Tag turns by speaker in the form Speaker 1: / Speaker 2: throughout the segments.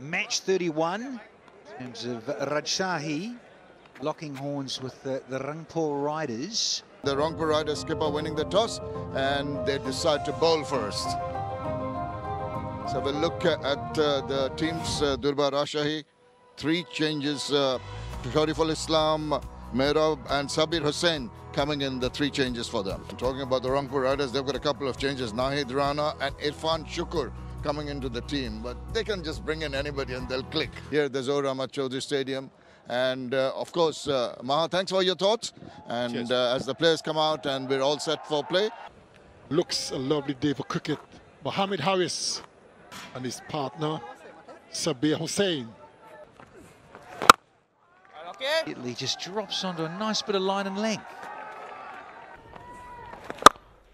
Speaker 1: Match 31 in terms of Rajshahi locking horns with the Rangpur Riders.
Speaker 2: The Rangpur Riders skipper winning the toss and they decide to bowl first. So we'll look at the teams. Durbar Rajshahi, 3 changes. Shariful Islam, Mehrab and Sabir Hussain coming in, the 3 changes for them. Talking about the Rangpur Riders, they've got a couple of changes. Nahid Rana and Irfan Shukur coming into the team, but they can just bring in anybody and they'll click. Here at the Zohar Ahmad Chaudhary Stadium. And of course, Maha, thanks for your thoughts. And as the players come out and we're all set for play.
Speaker 3: Looks a lovely day for cricket. Mohammad Haris and his partner, Sabir Hussain.
Speaker 1: Italy just drops onto a nice bit of line and length.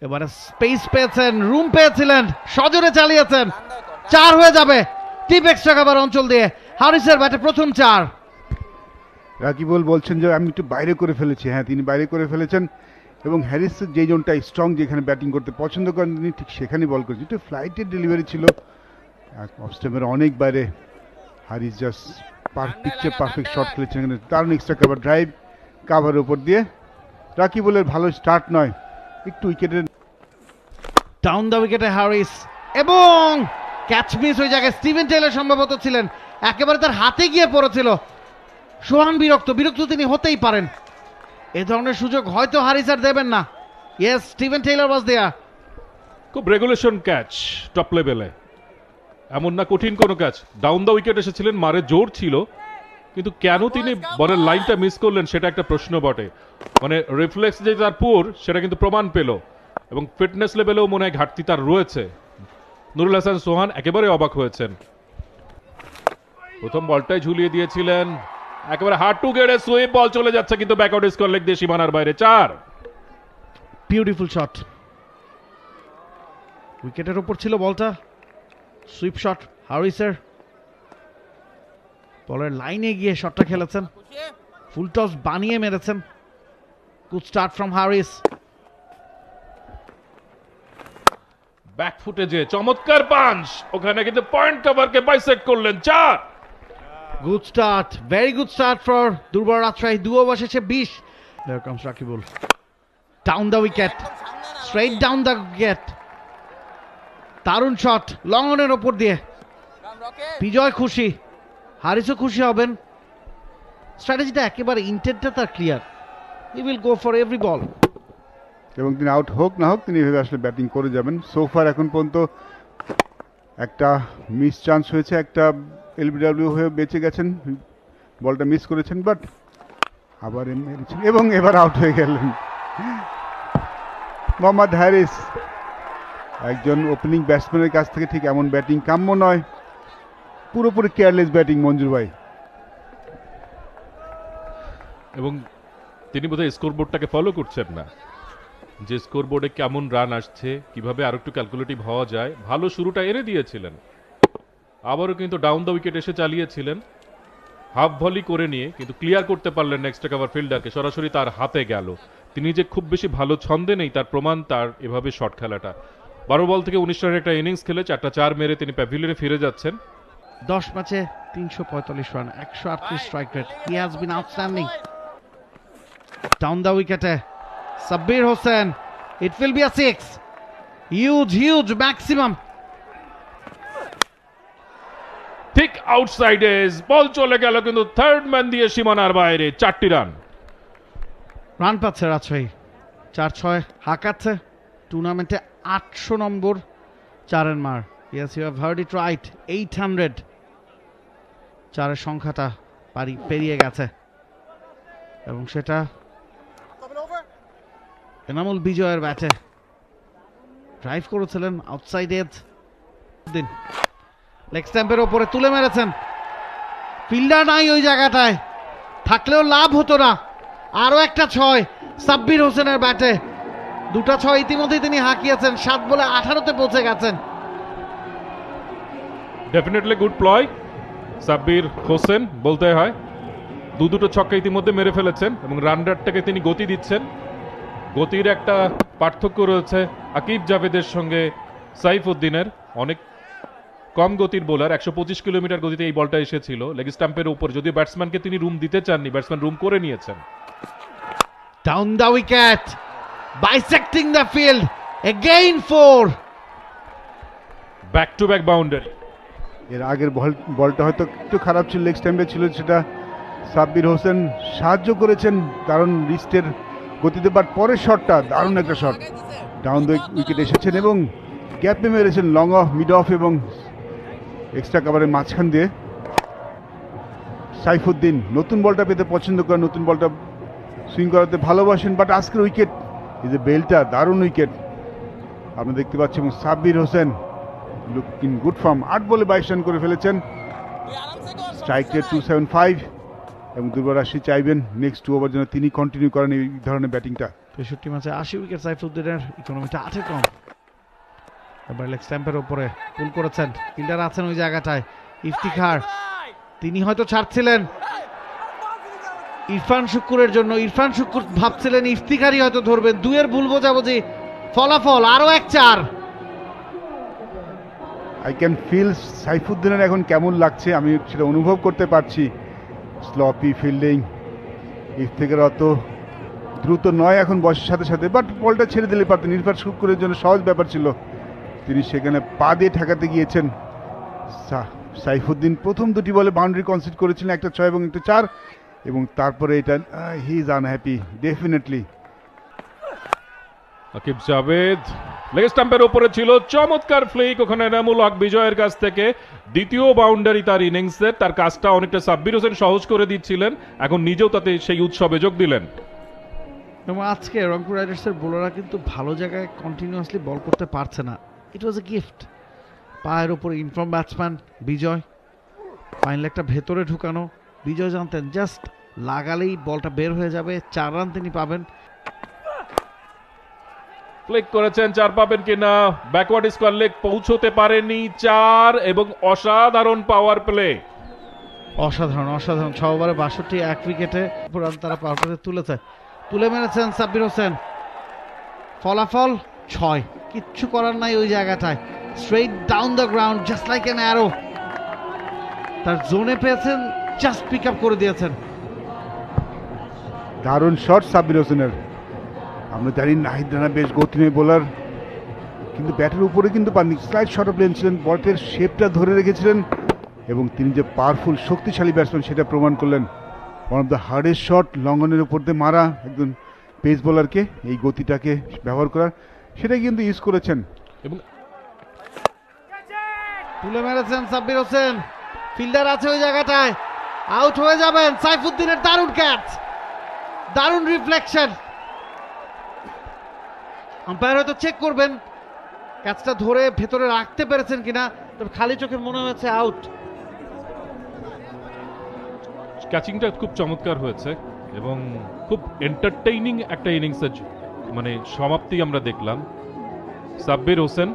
Speaker 4: এবারে space পেয়েছেন, room পেয়েছিলেন, সজোরে চালিয়েছেন, 4 হয়ে যাবে টিপ extra cover অঞ্চল দিয়ে। হারিসের ব্যাটে প্রথম 4।
Speaker 5: রাকিবুল বলছেন যে আমি একটু বাইরে করে ফেলেছি। হ্যাঁ, তিনি বাইরে করে ফেলেছেন এবং হ্যারিস যে জোনটা স্ট্রং, যেখানে ব্যাটিং করতে পছন্দ করেন তিনি ঠিক সেখানেই বল করেছেন। একটু ফ্লাইটের ডেলিভারি ছিল, অফ স্টাম্পের অনেক বাইরে। হারিস জাস্ট পিকচার পারফেক্ট শট খেলেছেন, দারুণ এক্সট্রা কভার ড্রাইভ, কাভারের উপর দিয়ে। রাকিবুলের ভালো স্টার্ট নয়, একটু উইকেটের
Speaker 4: ডাউন দ্য উইকেটে হ্যারিস এবং ক্যাচ মিস ওই জায়গায় স্টিভেন টেইলর সম্ভবত ছিলেন, একেবারে তার হাতে গিয়ে পড়েছিল। সোহান বিরক্ত তিনি হতেই পারেন, এই ধরনের সুযোগ হয়তো হারিস আর দেবেন না। ইয়েস, স্টিভেন টেইলর ওয়াজ দেয়ার।
Speaker 6: খুব রেগুলেশন ক্যাচ, টপ লেভেলে, এমন না কঠিন কোনো ক্যাচ। ডাউন দ্য উইকেট এসেছিলেন, মারে জোর ছিল, কিন্তু কেন তিনি বলের লাইনটা মিস করলেন সেটা একটা প্রশ্ন বটে। মানে রিফ্লেক্স যে তার পুর সেটা কিন্তু প্রমাণ পেল, এবং ফিটনেস লেভেলেও মনে হয় ঘাটতি তার রয়েছে। নুরুল হাসান সোহান একেবারে অবাক হয়েছেন, প্রথম বলটাই ঝুলিয়ে দিয়েছিলেন, একেবারে হার্ড টু গেটে সুইপ বল চলে যাচ্ছে, কিন্তু ব্যাকআউট স্কোর লেগ দিয়ে সীমানার বাইরে। 4।
Speaker 4: বিউটিফুল শট, উইকেটের উপর ছিল বলটা, সুইপ শট হারিসের। বলের লাইনে গিয়ে শটটা খেলেছেন, ফুল টস বানিয়ে মেরেছেন। Good start from Haris.
Speaker 6: Back ফুটেজে চমৎকার পাঞ্চ, ওখানে কিন্তু পয়েন্ট কভারকে বাইসেক্ট করলেন। 4।
Speaker 4: Good start, very good start for Durbar Rajshahi. 2 over শেষে 20। There comes Rakibul, down the wicket, straight down the wicket. দারুণ শট লং অনের ওপর দিয়ে। বিজয় খুশি, হারিসও খুশি হবেন। স্ট্র্যাটেজিটা একেবারে ইন্টেন্টটা তার clear, he will go for every ball.
Speaker 5: এবং তিনি আউট হোক না হোক তিনি এভাবে আসলে ব্যাটিং করে যাবেন। সোফার এখন পর্যন্ত একটা মিস চান্স হয়েছে, একটা এলবিডব্লিউ হয়ে বেঁচে গেছেন, বলটা মিস করেছেন, বাট আবার মেরেছেন এবং এবার আউট হয়ে গেলেন। মোহাম্মদ হ্যারিস, একজন ওপেনিং ব্যাটসম্যানের কাছ থেকে ঠিক এমন ব্যাটিং কাম্য নয়, পুরোপুরি কেয়ারলেস ব্যাটিং মঞ্জুর ভাই।
Speaker 6: এবং তিনি বোধহয় স্কোরবোর্ডটাকে ফলো করছেন না, যে স্কোরবোর্ডে কেমন রান আসছে, কিভাবে আরো একটু ক্যালকুলেটিভ হওয়া যায়। ভালো শুরুটা এনে দিয়েছিলেন, আবারও কিন্তু ডাউন দ্য উইকেট এসে চালিয়েছিলেন, হাফ ভলি করে নিয়ে, কিন্তু ক্লিয়ার করতে পারলেন এক্সট্রা কভার ফিল্ডারকে, সরাসরি তার হাতে গেল। তিনি যে খুব বেশি ভালো ছন্দে নেই তার প্রমাণ তার এভাবে শট খেলাটা। 12 বল থেকে 19 রানের একটা ইনিংস খেলে 4টা 4 মেরে তিনি প্যাভিলিয়নে ফিরে যাচ্ছেন।
Speaker 4: 10 ম্যাচে 345 run, 138 strike rate. He has been outstanding. Down the উইকেটে Sabbir Hossain, it will be a 6। Huge maximum.
Speaker 6: ঠিক আউটসাইডে বল চলে গেল, কিন্তু থার্ড ম্যান দিয়ে সীমানার বাইরে। 4টি রান।
Speaker 4: রান পাচ্ছে রাজশাহী, 4-6 হাঁকাচ্ছে। টুর্নামেন্টে 800 নম্বর 4-এর মার। Yes, you have heard it right, 800। 4-এর সংখ্যাটা পেরিয়ে গেছে, এবং সেটা এনামুল বিজয়ের ব্যাটে ড্রাইভ করেছিলেন আউটসাইড এজ। দিন লেগ স্ট্যাম্পের ওপরে তুলে মেরেছেন, ফিল্ডার নাই ওই জায়গাটায়, থাকলেও লাভ হতো না। আরো একটা 6 সাব্বির হোসেনের ব্যাটে। 2টা 6 ইতিমধ্যেই তিনি হাঁকিয়েছেন, 7 বলে 18তে পৌঁছে গেছেন।
Speaker 6: ডেফিনেটলি গুড প্লয় সাব্বির হোসেন বলতে হয়। দুটো ছক্কা ইতিমধ্যে মেরে ফেলেছেন এবং রান রেটটাকে তিনি গতি দিচ্ছেন। গতির একটা পার্থক্য রয়েছে আকিব জাভেদের সঙ্গে সাইফুদ্দিনের, অনেক কম গতির বোলার, 125 কিলোমিটার গতিতে এই বলটা এসেছিল লেগ স্টাম্পের উপর, যদিও ব্যাটসম্যানকে তিনি রুম দিতে চাননি, ব্যাটসম্যান রুম করে নিয়েছেন।
Speaker 4: Down the wicket, bisecting the field, again 4.
Speaker 6: Back to back boundary.
Speaker 5: এর আগের বলটা হয়তো একটু খারাপ ছিল, লেগ স্ট্যাম্পে ছিল, সেটা সাব্বির হোসেন সাহায্য করেছেন কারণ রিস্টের গতিতে, বাট পরের শটটা দারুণ একটা শট, ডাউন দ্য উইকেট এসেছেন এবং গ্যাপে মেরেছেন লং অফ, মিড অফ এবং এক্সট্রা কাভারের মাঝখান দিয়ে। সাইফুদ্দিন নতুন বলটা পেতে পছন্দ করেন, নতুন বলটা সুইং করাতে ভালোবাসেন, বাট আজকের উইকেট এই যে বেলটা দারুণ উইকেট আমরা দেখতে পাচ্ছি। এবং Sabbir Hossain look in good form, 8 বলে 22 রান করে ফেলেছেন, স্ট্রাইক রেট 275 এবং দুর্বার রাশি চাইবেন নেক্সট 2 ওভার যেন তিনি কন্টিনিউ করেন এই ধরনের ব্যাটিংটা।
Speaker 4: 63 ম্যাচে 80 উইকেট সাইফুদ্দিনের, ইকোনমিটা আছে কম। এবার লেগ স্ট্যাম্পের উপরে পুল করেছেন, ফিল্ডার আছেন ওই জায়গাটায়, ইফতিখার তিনি হয়তো ছাড়ছিলেন ইরফান শুক্কুরের জন্য, ইরফান শুক্কুর ভাবছিলেন ইফতিখারই হয়তো ধরবেন, দুয়ের ভুল বোঝাবুঝি, ফলাফল আরো 1-4।
Speaker 5: আই ক্যান ফিল সাইফুদ্দিনের এখন কেমন লাগছে, আমি সেটা অনুভব করতে পারছি। স্লপি ফিল্ডিং, ইফতিখার অত দ্রুত নয় এখন বয়সের সাথে সাথে, বাট বলটা ছেড়ে দিলে পারতেন, ইরফান শুক্কুরের জন্য সহজ ব্যাপার ছিল, তিনি সেখানে পা দিয়ে ঠেকাতে গিয়েছেন। সাইফুদ্দিন প্রথম 2টি বলে বাউন্ডারি কনসিড করেছিলেন, একটা 6 এবং একটা 4, এবং তারপরে এটা he is unhappy definitely.
Speaker 6: Aqib Javed leg স্টাম্পের উপরে ছিল, চমৎকার ফ্লিক ওখানে এনামুল হক বিজয়ের কাছ থেকে, দ্বিতীয় বাউন্ডারি তার ইনিংসের, তার কাজটা অনেকটা সাব্বির হোসেন সহজ করে দিচ্ছিলেন, এখন নিজেও তাতে সেই উৎসবে যোগ দিলেন।
Speaker 4: এবং আজকে রংপুর রাইডার্সের বোলাররা কিন্তু ভালো জায়গায় কন্টিনিউয়াসলি বল করতে পারছে না, ইট ওয়াজ এ গিফট। পায়ের উপরে ইনফর্ম ব্যাটসম্যান বিজয়, ফাইনাল একটা ভেতরে ঢুকানো, বিজয় জানতেন জাস্ট লাগালেই বলটা বের হয়ে যাবে, 4 রান তিনি পাবেন।
Speaker 6: ফ্লিক করেছেন, 4 পাবেন কিনা, ব্যাকওয়ার্ড স্কোয়ার লেগ পৌঁছতে পারেনি, 4 এবং অসাধারণ পাওয়ার প্লে,
Speaker 4: অসাধারণ অসাধারণ, 6 ওভারে 62, 1 উইকেটে রান তারা পাওয়ার প্লেতে তুলে মেরেছেন সাব্বির হোসেন। ফলাফল 6, কিচ্ছু করার নাই ওই জায়গাটায়, straight down the ground just like an arrow, তার জোনে পেয়েছেন, জাস্ট পিক আপ করে দিয়েছেন।
Speaker 5: দারুণ শট সাব্বির হোসেনের, আমরা জানি নাহিদ রানা বেশ গতিময় বোলার, কিন্তু ব্যাটের উপরে কিন্তু পাননি, স্লাইড শট অফ লেন ছিলেন, বলের শেপটা ধরে রেখেছিলেন এবং তিনি যে পাওয়ারফুল শক্তিশালী ব্যাটসম্যান সেটা প্রমাণ করলেন। One of the hardest shot লঙ্ঘনের উপর দিয়ে মারা একজন পেস বোলারকে, এই গতিটাকে ব্যবহার করার, সেটাই কিন্তু ইউজ করেছেন
Speaker 6: এবং
Speaker 4: তুলে মেরেছেন সাব্বির হোসেন, ফিল্ডার আছে ওই জায়গাটায়, আউট হয়ে যাবেন। সাইফুদ্দিনের দারুণ ক্যাচ, দারুণ রিফ্লেকশন, আম্পায়ার হয়তো চেক করবেন ক্যাচটা ধরে ভেতরে রাখতে পেরেছেন কিনা, তবে খালি চোখে মনে হয়েছে আউট।
Speaker 6: ক্যাচিংটা খুব চমৎকার হয়েছে এবং খুব এন্টারটেইনিং একটা ইনিংসের মানে সমাপ্তি আমরা দেখলাম। সাব্বির হোসেন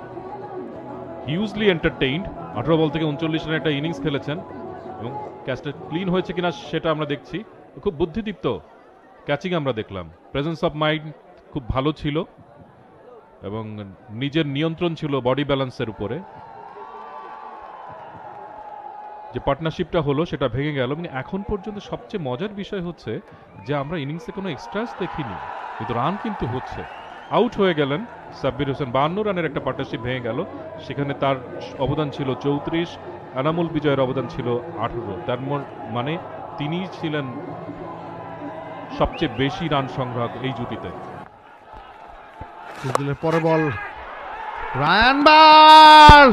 Speaker 6: হিউজলি এন্টারটেইনড, 18 বল থেকে 39 রানের একটা ইনিংস খেলেছেন এবং ক্যাচটা ক্লিন হয়েছে কিনা সেটা আমরা দেখছি, খুব বুদ্ধিদীপ্ত ক্যাচিং আমরা দেখলাম, প্রেজেন্স অফ মাইন্ড খুব ভালো ছিল এবং নিজের নিয়ন্ত্রণ ছিল বডি ব্যালেন্সের উপরে। যে পার্টনারশিপটা হলো সেটা ভেঙে গেল এবং এখন পর্যন্ত সবচেয়ে মজার বিষয় হচ্ছে যে আমরা ইনিংসে কোনো এক্সট্রাস দেখিনি, কিন্তু রান কিন্তু হচ্ছে। আউট হয়ে গেলেন সাব্বির হোসেন, 52 রানের একটা পার্টনারশিপ ভেঙে গেল, সেখানে তার অবদান ছিল 34, এনামুল বিজয়ের অবদান ছিল 18, তার মানে তিনি ছিলেন সবচেয়ে বেশি রান সংগ্রাহক এই জুটিতে।
Speaker 4: পরে বল রায়ান বল,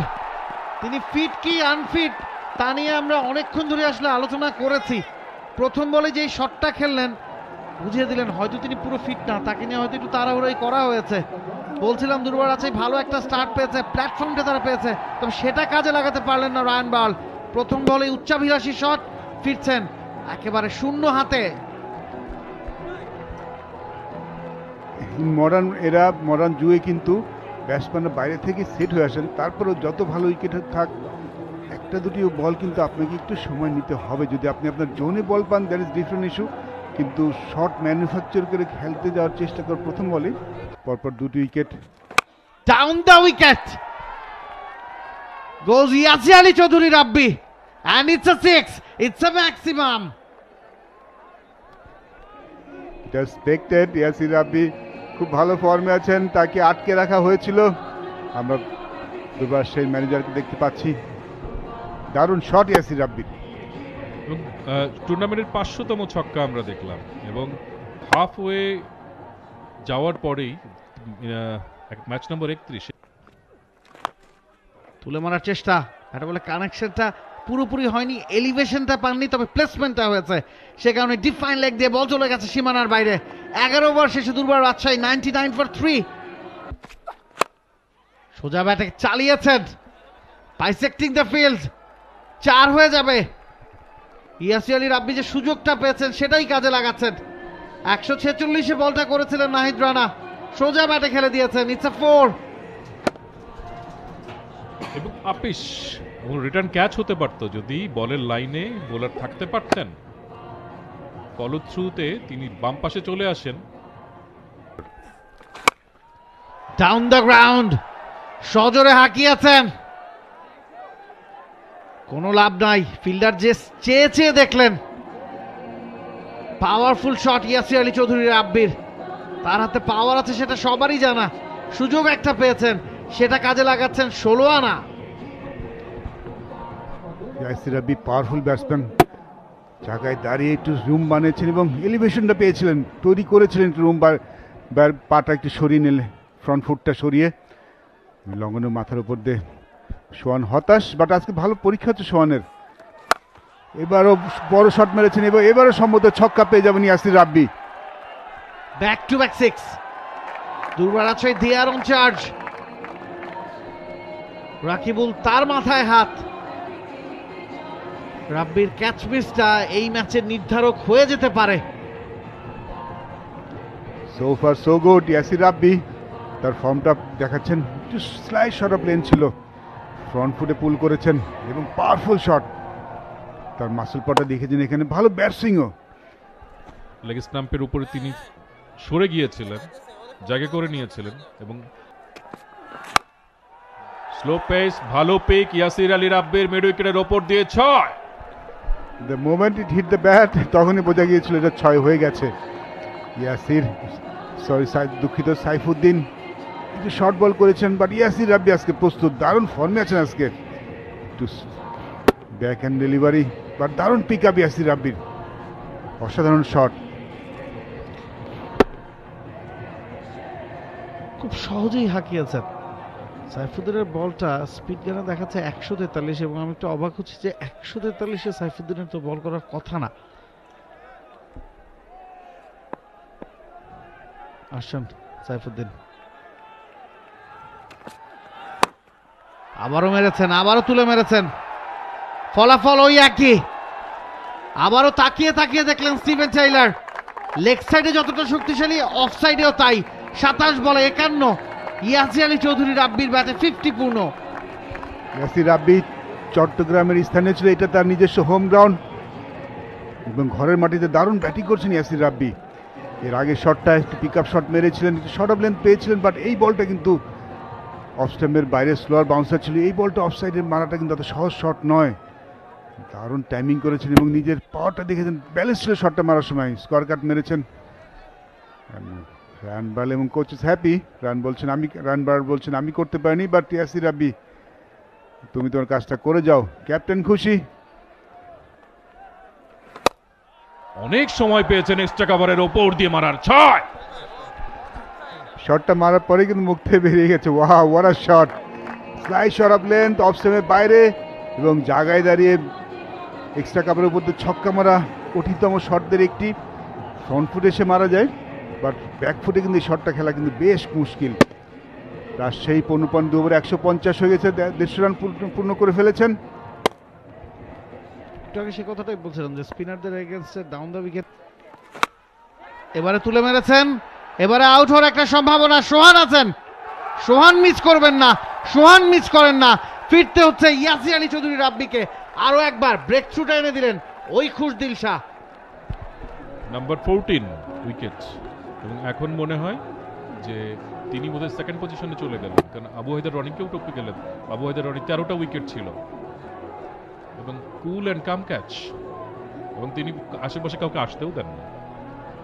Speaker 4: তিনি ফিট কি আনফিট তা নিয়ে আমরা অনেকক্ষণ ধরে আসলে আলোচনা করেছি। প্রথম বলে যেই শটটা খেললেন বুঝিয়ে দিলেন হয়তো তিনি পুরো ফিট না, তাকে নিয়ে হয়তো একটু তাড়াহুড়োই করা হয়েছে। বলছিলাম দুর্বার আছে ভালো একটা স্টার্ট পেয়েছে, প্ল্যাটফর্মটা তারা পেয়েছে, তবে সেটা কাজে লাগাতে পারলেন না রায়ান বল। প্রথম বলে উচ্চাভিলাষী শট, ফিরছেন একেবারে শূন্য হাতে।
Speaker 5: মডার্ন জুয়ে কিন্তু ব্যাটসম্যানরা বাইরে থেকে সেট হয়ে আসেন, তারপরেও যত ভালো উইকেট থাক একটা দুটি বল কিন্তু আপনাকে একটু সময় নিতে হবে। যদি আপনি আপনার জোনে বল পান দ্যাট ইজ ডিফারেন্ট ইস্যু, কিন্তু শর্ট ম্যানুফ্যাকচার করে খেলতে যাওয়ার চেষ্টা কর প্রথম বলে, পরপর 2টি wicket.
Speaker 4: Down the wicket, goes Yasir Ali Chaudhuri Rabbi, and it's a 6. It's a maximum.
Speaker 5: Expected. Yasir Rabbi খুব ভালো ফর্মে আছেন, তাকে আটকে রাখা হয়েছিল। আমরা দুবার সেই ম্যানেজারকে দেখতে পাচ্ছি। দারুণ শট ইয়াসির রাব্বির।
Speaker 6: এবং টুর্নামেন্টের 500তম ছক্কা আমরা দেখলাম, এবং হাফওয়ে যাওয়ার পরেই ম্যাচ নম্বর 31
Speaker 4: তুলে মারার চেষ্টা, এটা বলে কানেকশনটা পুরোপুরি হয়নি, এলিভেশনটা পাননি, তবে প্লেসমেন্টটা হয়েছে, সে কারণে ডিফাইন লেগ দিয়ে বল চলে গেছে সীমানার বাইরে। 11 ওভার শেষে দুর্বার রাজশাহী 99 for 3। সোজা ব্যাটে চালিয়েছেন, বাইসেক্টিং দ্য ফিল্ড, 4 হয়ে যাবে। ইয়াসির আলী রাব্বি যে সুযোগটা পেয়েছেন সেটাই কাজে লাগাচ্ছেন। 146-এ বলটা করেছিলেন নাহিদ রানা, সোজা ব্যাটে খেলে দিয়েছেন। It's a 4।
Speaker 6: এবং আপিস এবং রিটার্ন ক্যাচ হতে পারতো যদি বলের লাইনে বোলার থাকতে পারতেন। ফলো থ্রুতে তিনি বাম পাশে চলে আসেন।
Speaker 4: ডাউন দ্য গ্রাউন্ড, সজোরে হাঁকিয়েছেন, কোনো লাভ নাই। ফিল্ডার যে চেয়ে দেখলেন, পাওয়ারফুল শট ইয়াসির আলী চৌধুরী রাব্বির। তার হাতে পাওয়ার আছে সেটা সবারই জানা, সুযোগ একটা পেয়েছেন, সেটা কাজে লাগাচ্ছেন। 16 আনা।
Speaker 5: ইয়াসির রাব্বি পাওয়ারফুল ব্যাটসম্যান, জায়গায় দাঁড়িয়ে একটু রুম বানিয়েছেন এবং এলিভেশনটা পেয়েছিলেন, তৈরি করেছিলেন একটু রুম, পাটা একটু সরিয়ে নিলে, ফ্রন্ট ফুটটা সরিয়ে লঙ্ঘনের মাথার উপর দিয়ে। সোহান হতাশ, বাট আজকে ভালো পরীক্ষা হচ্ছে সোহানের। এবারও বড় শট মেরেছেন, এবারও সম্ভবত ছক্কা পেয়ে যাবেন Yasir Rabbi.
Speaker 4: Back to back 6। Durbar Rajshahi they are on charge. Rakibul তার মাথায় হাত। রাব্বির ক্যাচ মিসটা এই ম্যাচের নির্ধারক হয়ে যেতে পারে।
Speaker 5: So far so good. Yasir Rabbi তার ফর্মটা দেখাচ্ছেন, একটু স্লাইড শট অফ লেন ছিল, ফ্রন্ট ফুটে পুল করেছেন এবং পাওয়ারফুল শট। তার মাসল পটা দেখেছেন এখানে, ভালো ব্যাটসুইংও।
Speaker 6: লেগ স্টাম্পের উপরে তিনি সরে গিয়েছিলেন, জায়গা করে নিয়েছিলেন, এবং স্লো পেস, ভালো পিক ইয়াসির আলী রাব্বির মিড উইকেটের ওপর দিয়ে 6।
Speaker 5: The moment it hit the bat, তখনই বোঝা গিয়েছিল এটা 6 হয়ে গেছে। ইয়াসির, সরি দুঃখিত, সাইফুদ্দিন একটু শর্ট বল করেছেন, বাট ইয়াসির রাব্বি আজকে প্রস্তুত, দারুণ ফর্মে আছেন আজকে। একটু ব্যাক হ্যান্ড ডেলিভারি, বাট দারুণ পিক আপ ইয়াসির রাব্বির, অসাধারণ শট।
Speaker 4: খুব সহজেই হাঁকিয়েছেন। সাইফুদ্দিনের বলটা স্পিড গানে দেখাচ্ছে 143, এবং আমি একটু অবাক হচ্ছি যে 143-এ সাইফুদ্দিনের তো বল করার কথা না। আসছেন সাইফুদ্দিন, আবারও মেরেছেন, আবারও তুলে মেরেছেন, ফলাফল ওই একই। আবারও তাকিয়ে তাকিয়ে দেখলেন স্টিভেন টেইলর, লেগ সাইডে যতটা শক্তিশালী অফ সাইডেও তাই। 27 বলে 51। ইয়াসির আলী চৌধুরী রাব্বির ব্যাটে 50 পূর্ণ।
Speaker 5: ইয়াসির রাব্বি চট্টগ্রামের স্থানে ছিল, এটা তার নিজস্ব হোম গ্রাউন্ড এবং ঘরের মাটিতে দারুণ ব্যাটিং করছেন ইয়াসির রাব্বি। এর আগে শটটা একটু পিক আপ শট মেরেছিলেন, একটু শর্ট অফ লেন্থ পেয়েছিলেন, বাট এই বলটা কিন্তু অফ স্ট্যাম্পের বাইরে স্লোয়ার বাউন্সার ছিল। এই বলটা অফ সাইডের মারাটা কিন্তু এত সহজ শট নয়, দারুণ টাইমিং করেছেন এবং নিজের পাওয়ারটা দেখেছেন, ব্যালেন্স ছিল শটটা মারার সময়। স্কোয়ার কাট মেরেছেন, রান বাল, এবং কোচ ইজ হ্যাপি। রান বার বলছেন আমি করতে পারিনি, বাট ইয়াসির রাব্বি তুমি তোমার কাজটা করে যাও, ক্যাপ্টেন খুশি।
Speaker 6: অনেক সময় পেয়েছেন এক্সট্রা কাভারের ওপর দিয়ে মারার 6।
Speaker 5: শটটা মারার পরে কিন্তু মুখ থেকে বেরিয়ে গেছে। Wow, what a shot! Slide shot of length, off স্টেমের বাইরে, এবং জায়গায় দাঁড়িয়ে এক্সট্রা কাভারের উপর দিয়ে ছক্কা মারা কঠিনতম শটদের একটি। ফ্রন্ট ফুটে এসে মারা যায়, বাট ব্যাক ফুটে কিন্তু এই শটটা খেলা কিন্তু বেশ মুশকিল। রাজশাহী 15 ওভারে 150 হয়ে গেছে, 150 রান পূর্ণ করে ফেলেছেন।
Speaker 4: একটু আগে সে কথাটাই বলছিলাম যে স্পিনারদের এগেইনস্টে ডাউন দ্য উইকেট। এবারে তুলে মেরেছেন, এবারে আউট হওয়ার একটা সম্ভাবনা। সোহান আছেন, সোহান মিস করবেন না, সোহান মিস করেন না। ফিরতে হচ্ছে ইয়াসির আলী চৌধুরী রাব্বিকে। আরো একবার ব্রেক থ্রুটা এনে দিলেন ওই খুশদিল শাহ।
Speaker 6: নাম্বার 14 উইকেট, এবং এখন মনে হয় যে তিনি বোধহয় সেকেন্ড পজিশনে চলে গেলেন, কারণ আবু হায়দার রনিকেও টপকে গেলেন। আবু হায়দার রনি 13টা উইকেট ছিল এবং কুল অ্যান্ড কাম ক্যাচ, এবং তিনি আশেপাশে কাউকে আসতেও দেন না।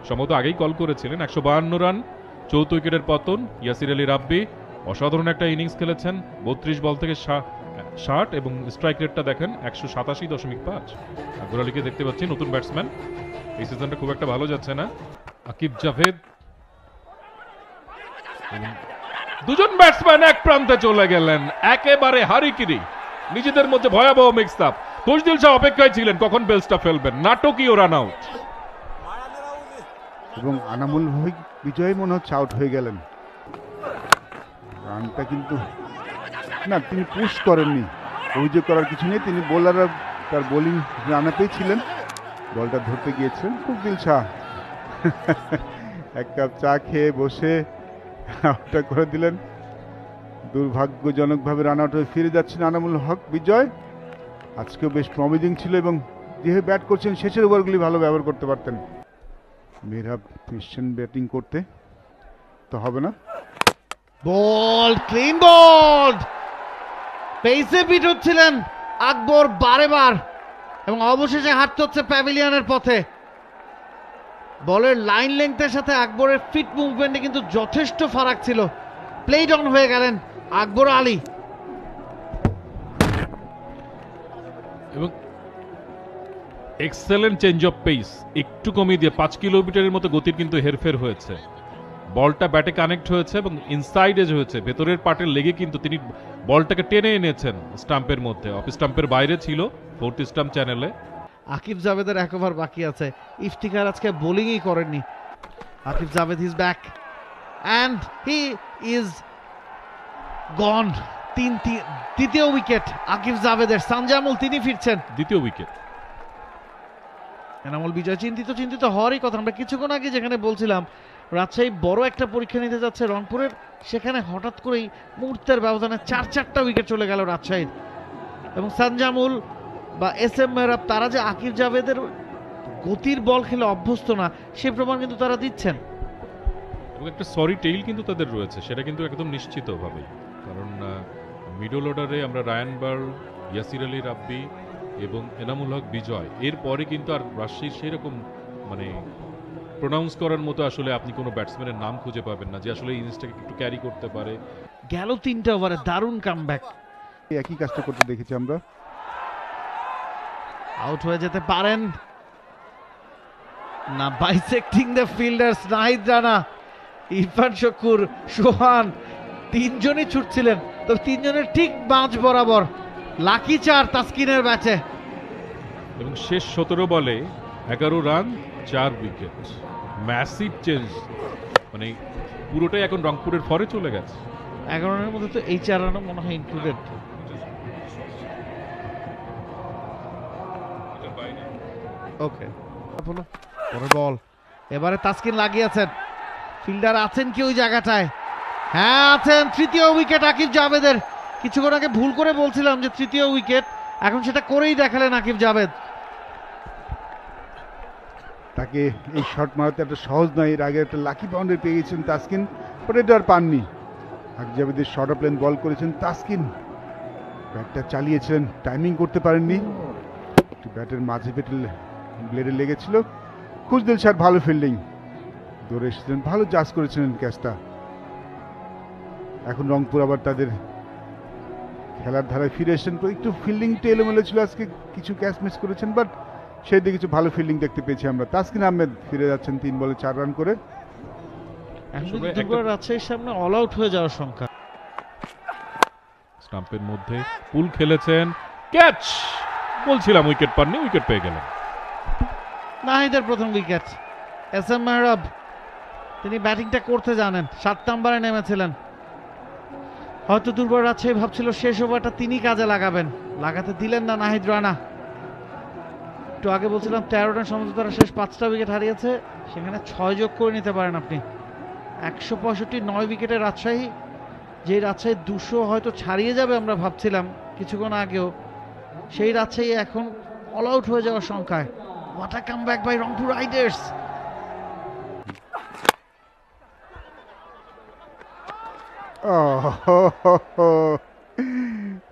Speaker 6: সম্ভবত আগেই কল করেছিলেন। 152 রান, 4 উইকেটের পতন। ইয়াসির আলী রাব্বি অসাধারণ একটা ইনিংস খেলেছেন, 32 বল থেকে 60 এবং স্ট্রাইক রেটটা দেখেন 187.5। আকবর আলীকে দেখতে পাচ্ছি, নতুন ব্যাটসম্যান, এই সিজনটা খুব একটা ভালো যাচ্ছে না। আকিব জাভেদ, দুজন ব্যাটসম্যান এক প্রান্তে চলে গেলেন, একেবারে হারিকিরি, নিজেদের মধ্যে ভয়াবহ মিক্স আপ। খুশদিল শাহ অপেক্ষায় ছিলেন কখন বেলসটা ফেলবেন, নাটকীয় রান আউট।
Speaker 5: এবং আনামুল বিজয় মনে হচ্ছে আউট হয়ে গেলেন। রানটা কিন্তু না, তিনি পুশ করেননি, অভিযোগ করার কিছু নেই। তিনি বোলাররা তার বোলিং রানাতেই ছিলেন, বলটা ধরতে গিয়েছিলেন। খুশদিল শাহ এক কাপ চা খেয়ে বসে আউটটা করে দিলেন। দুর্ভাগ্যজনকভাবে রান আউট হয়ে ফিরে যাচ্ছেন আনামুল হক বিজয়। আজকেও বেশ প্রমিজিং ছিল এবং যেভাবে ব্যাট করছেন শেষের ওভারগুলি ভালো ব্যবহার করতে পারতেন। মেহরাব ক্রিশ্চিয়ান ব্যাটিং করতে তো হবে না।
Speaker 4: বল, ক্লিন বল, পেসে বিট হচ্ছিলেন আকবর বারেবার এবং অবশেষে হাঁটতে হচ্ছে প্যাভিলিয়নের পথে। বলের লাইন লেংথের সাথে আকবরের ফিট মুভমেন্টে কিন্তু যথেষ্ট ফারাক ছিল। প্লেড অন হয়ে গেলেন আকবর আলী।
Speaker 6: এবং এক্সেলেন্ট চেঞ্জ অফ পেস, একটু কমিয়ে দিয়ে 5 কিলোমিটারের মতো গতির কিন্তু হেরফের হয়েছে। বলটা ব্যাটে কানেক্ট হয়েছে এবং ইনসাইড এজ হয়েছে, ভেতরের পার্টের লেগে কিন্তু তিনি বলটাকে টেনে এনেছেন স্টাম্পের মধ্যে। অফ স্টাম্পের বাইরে ছিল, 4th স্টাম্প চ্যানেলে।
Speaker 4: আকিব জাভেদের এক ওভার বাকি আছে। ইফতিখার আজকে বোলিংই করেননি। Aqib Javed is back and he is gone. দ্বিতীয় উইকেট আকিব জাভেদের। সানজামুল তিনি ফিরছেন,
Speaker 6: দ্বিতীয় উইকেট।
Speaker 4: এনামুল বিজয় চিন্তিত হওয়ারই কথা। আমরা কিছুক্ষণ আগে যেখানে বলছিলাম রাজশাহী বড় একটা পরীক্ষা নিতে যাচ্ছে রংপুরের, সেখানে হঠাৎ করেই মুহূর্তের ব্যবধানে 4টা উইকেট চলে গেল রাজশাহীর। এবং সানজামুল বা এস.এম. মেহরাব তারা যে আকিব জাভেদের গতির বল খেলে অভ্যস্ত না, সে প্রমাণ কিন্তু তারা দিচ্ছেন।
Speaker 6: এবং একটা সরি টেইল কিন্তু তাদের রয়েছে, সেটা কিন্তু একদম নিশ্চিতভাবে, কারণ মিডল অর্ডারে আমরা রায়ান বার্ল, ইয়াসির আলী রাব্বি এবং এনামুল হক বিজয়, এরপরে কিন্তু আর রাজশাহীর সেরকম মানে প্রোনাউন্স করার মতো আসলে আপনি কোনো ব্যাটসম্যানের নাম খুঁজে পাবেন না যে আসলে ইনিংসটাকে একটু ক্যারি করতে পারে।
Speaker 4: গেল 3টা ওভারে দারুণ কামব্যাক।
Speaker 5: একই কাজটা করতে দেখেছি আমরা।
Speaker 4: আউট হয়ে যেতে পারেন না, bisecting the fielders. Nahid Rana, Irfan Sukkur, Sohan, 3জনই ছুটছিলেন, তো 3জনের ঠিক বাঁচ বরাবর। লাকি 4 তাসকিনের ব্যাচে।
Speaker 6: এবং শেষ 17 বলে 11 রান, 4 উইকেট। ম্যাসিভ চেঞ্জ, মানে পুরোটাই এখন রংপুরের ফরে চলে গেছে।
Speaker 4: 11 রানের মধ্যে তো এই 4 রানও মনে হয় ইনক্লুডেড। ওকে, পরের বল এবারে তাসকিন লাগিয়েছেন। ফিল্ডার আছেন কি ওই জায়গাটায়? হ্যাঁ আছেন। তৃতীয় উইকেট আকিব জাভেদের। কিছুক্ষণ আগে ভুল করে বলছিলাম যে তৃতীয় উইকেট, এখন সেটা করেই দেখালেন আকিব জাভেদ।
Speaker 5: তাকে এই শট মারাতে একটা সহজ নয়। এর আগে একটা লাকি বাউন্ডারি পেয়ে গেছেন তাসকিন, বাট এটা আর পাননি। আকিব জাভেদের শর্ট অফ লেন বল করেছেন তাসকিন, ব্যাটটা চালিয়েছিলেন, টাইমিং করতে পারেননি, একটু ব্যাটের মাঝে ব্লেডে লেগেছিল। খুশদিল শাহ ভালো ফিল্ডিং, দৌড়ে এসেছিলেন, ভালো জাজ করেছিলেন ক্যাচটা। এখন রংপুর আবার তাদের খেলার ধারায় ফিরে এসেছেন। তো একটু ফিল্ডিংটা এলোমেলো ছিল আজকে, কিছু ক্যাচ মিস করেছেন, বাট সেই দিকে কিছু ভালো ফিল্ডিং দেখতে পেয়েছি আমরা। তাসকিন আহমেদ ফিরে যাচ্ছেন 3 বলে 4 রান করে।
Speaker 4: রাজশাহীর সামনে অল আউট হয়ে যাওয়ার সংখ্যা।
Speaker 6: স্টাম্পের মধ্যে পুল খেলেছেন, ক্যাচ, বলছিলাম উইকেট পাননি, উইকেট পেয়ে গেলেন।
Speaker 4: নাহিদের প্রথম উইকেট। এস.এম. মেহরাব তিনি ব্যাটিংটা করতে জানেন, 7 নম্বরে নেমেছিলেন। হয়তো দুর্বল রাজশাহী ভাবছিল শেষ ওভারটা তিনি কাজে লাগাবেন, লাগাতে দিলেন না নাহিদ রানা। একটু আগে বলছিলাম 13 রান সমঝোতারা শেষ 5টা উইকেট হারিয়েছে, সেখানে 6 যোগ করে নিতে পারেন আপনি। 165 9 উইকেটে রাজশাহী, যে রাজশাহী 200 হয়তো ছাড়িয়ে যাবে আমরা ভাবছিলাম কিছুক্ষণ আগেও, সেই রাজশাহী এখন অল আউট হয়ে যাওয়ার সংখ্যায়। What a comeback by Rangpur Riders.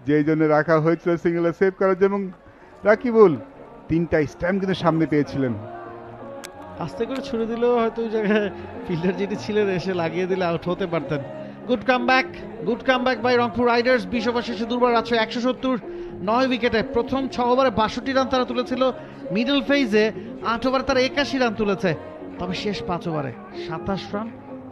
Speaker 5: যেই জন্য রাখা হয়েছিল সিঙ্গেলে সেভ করার জন্য, এবং রাকিবুল 3টা স্ট্যাম্প কিন্তু সামনে পেয়েছিলেন।
Speaker 4: আস্তে করে ছুড়ে দিলেও হয়তো ওই জায়গায় ফিল্ডার যেটি ছিলেন এসে লাগিয়ে দিলে আউট হতে পারতেন। Good comeback by Rangpur Riders. 20 over শেষে দুর্বার রাজশাহী 170 উইকেটে। প্রথম 6 ওভারে 62 রান তারা তুলেছিল, মিডল ফেজে 8 ওভারে তারা 81 রান তুলেছে। তবে শেষ 5 ওভারে 27 রান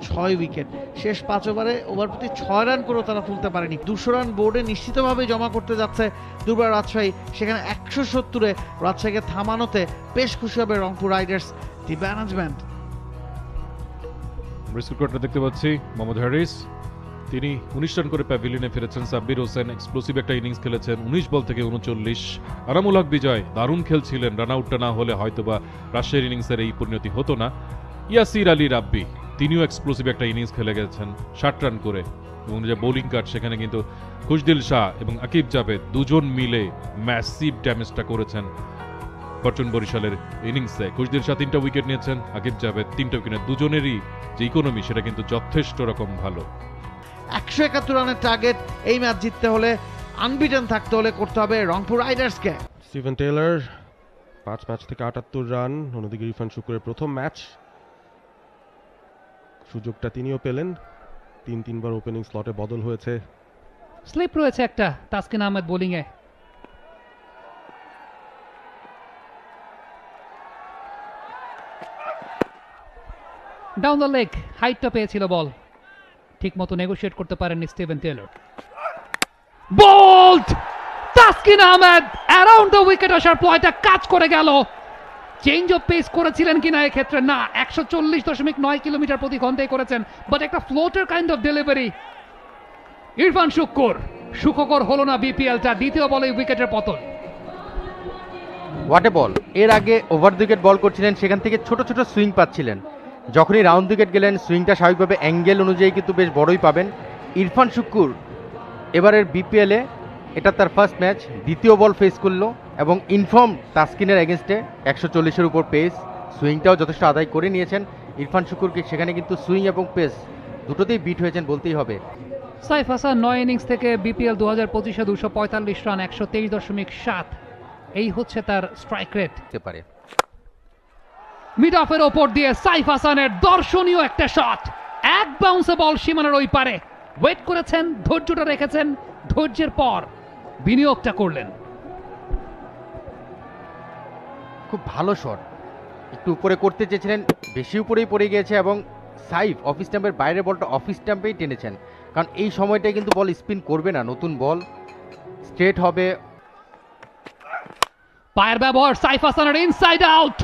Speaker 4: 6 উইকেট। শেষ 5 ওভারে ওভার প্রতি 6 রান করেও তারা তুলতে পারেনি। 200 রান বোর্ডে নিশ্চিতভাবে জমা করতে যাচ্ছে দুর্বার রাজশাহী। সেখানে 170-এ রাজশাহীকে থামানোতে বেশ খুশি হবে রংপুর রাইডার্স দি ম্যানেজমেন্ট।
Speaker 6: রিস্কোটা দেখতে পাচ্ছি মোহাম্মদ হারিস, তিনি 19 রান করে প্যাভিলিয়নে ফিরেছেন। সাব্বির হোসেন এক্সপ্লোসিভ একটা ইনিংস খেলেছেন, 19 বল থেকে 39। আনামুল হক বিজয় দারুণ খেলছিলেন, রান আউটটা না হলে হয়তোবা রাজশাহীর ইনিংসের এই পরিণতি হতো না। ইয়াসির আলী রাব্বি তিনিও এক্সপ্লোসিভ একটা ইনিংস খেলে গেছেন 60 রান করে, এবং যে বোলিং কাট সেখানে কিন্তু খুশদিল শাহ এবং আকিব জাভেদ দুজন মিলে ম্যাসিভ ড্যামেজটা করেছেন ফরচুন বরিশালের ইনিংসে। খুশদিল শাহ 3টা উইকেট নিয়েছেন, আকিব জাভেদ 3টা উইকেট। দুজনেরই যে ইকোনমি সেটা কিন্তু যথেষ্ট রকম ভালো।
Speaker 4: 171 রানের টার্গেট এই ম্যাচ জিততে হলে, আনবিটেন থাকতে হলে করতে হবে রংপুর রাইডার্সকে।
Speaker 7: স্টিভেন টেইলর 5 ম্যাচ থেকে 78 রান। অন্যদিকে ইরফান শুকুরের প্রথম ম্যাচ, সুযোগটা তিনিও পেলেন। 3-3বার ওপেনিং স্লটে বদল হয়েছে।
Speaker 8: স্লিপ রয়েছে একটা তাসকিন আহমেদ বোলিংয়ে। ডাউন দ্য লেগ হাইটটা পেয়েছিল বল, ঠিক মতো নেগোশিয়েট করতে পারেননি Steven Taylor. Bowled Taskin Ahmed around the wicket আসার প্লয়টা কাজ করে গেল। চেঞ্জ অফ পেস করেছিলেন কিনা এক্ষেত্রে না, 140.9 কিলোমিটার প্রতি ঘন্টায় করেছেন, বাট একটা floater kind of delivery. Irfan সুখকর হলো না বিপিএলটা, দ্বিতীয় বলে উইকেটের পতন।
Speaker 9: হোয়াট এ বল! এর আগে ওভার উইকেট বল করছিলেন, সেখান থেকে ছোট ছোট সুইং পাচ্ছিলেন। যখনই রাউন্ড উইকেট গেলেন সুইংটা স্বাভাবিকভাবে অ্যাঙ্গেল অনুযায়ী কিন্তু বেশ বড়ই পাবেন। ইরফান শুকুর এবারের বিপিএলে এটা তার ফার্স্ট ম্যাচ, দ্বিতীয় বল ফেস করলো এবং ইনফর্ম তাসকিনের এগেনস্টে 140-এর উপর পেস, সুইংটাও যথেষ্ট আদায় করে নিয়েছেন। ইরফান শুকুরকে সেখানে কিন্তু সুইং এবং পেস দুটোতেই বিট হয়েছেন বলতেই হবে।
Speaker 8: সাইফ হাসান 9 ইনিংস থেকে বিপিএল 2025-এ 245 রান 123.7, এই হচ্ছে তার স্ট্রাইক রেট।
Speaker 9: হতে পারে
Speaker 8: মিড অফের ওপর দিয়ে সাইফ হাসানের দর্শনীয় একটা শট, এক বাউন্সে বল সীমানার ওই পারে। ওয়েট করেছেন, ধৈর্যটা রেখেছেন, ধৈর্যের পর বিনিয়োগটা করলেন।
Speaker 9: খুব ভালো শট, একটু উপরে করতে চেয়েছিলেন, বেশি উপরেই পড়ে গিয়েছে এবং সাইফ অফ স্ট্যাম্পের বাইরের বলটা অফ স্ট্যাম্পেই টেনেছেন, কারণ এই সময়টায় কিন্তু বল স্পিন করবে না, নতুন বল স্ট্রেট হবে।
Speaker 8: পায়ের ব্যবহার সাইফ হাসানের ইনসাইড আউট,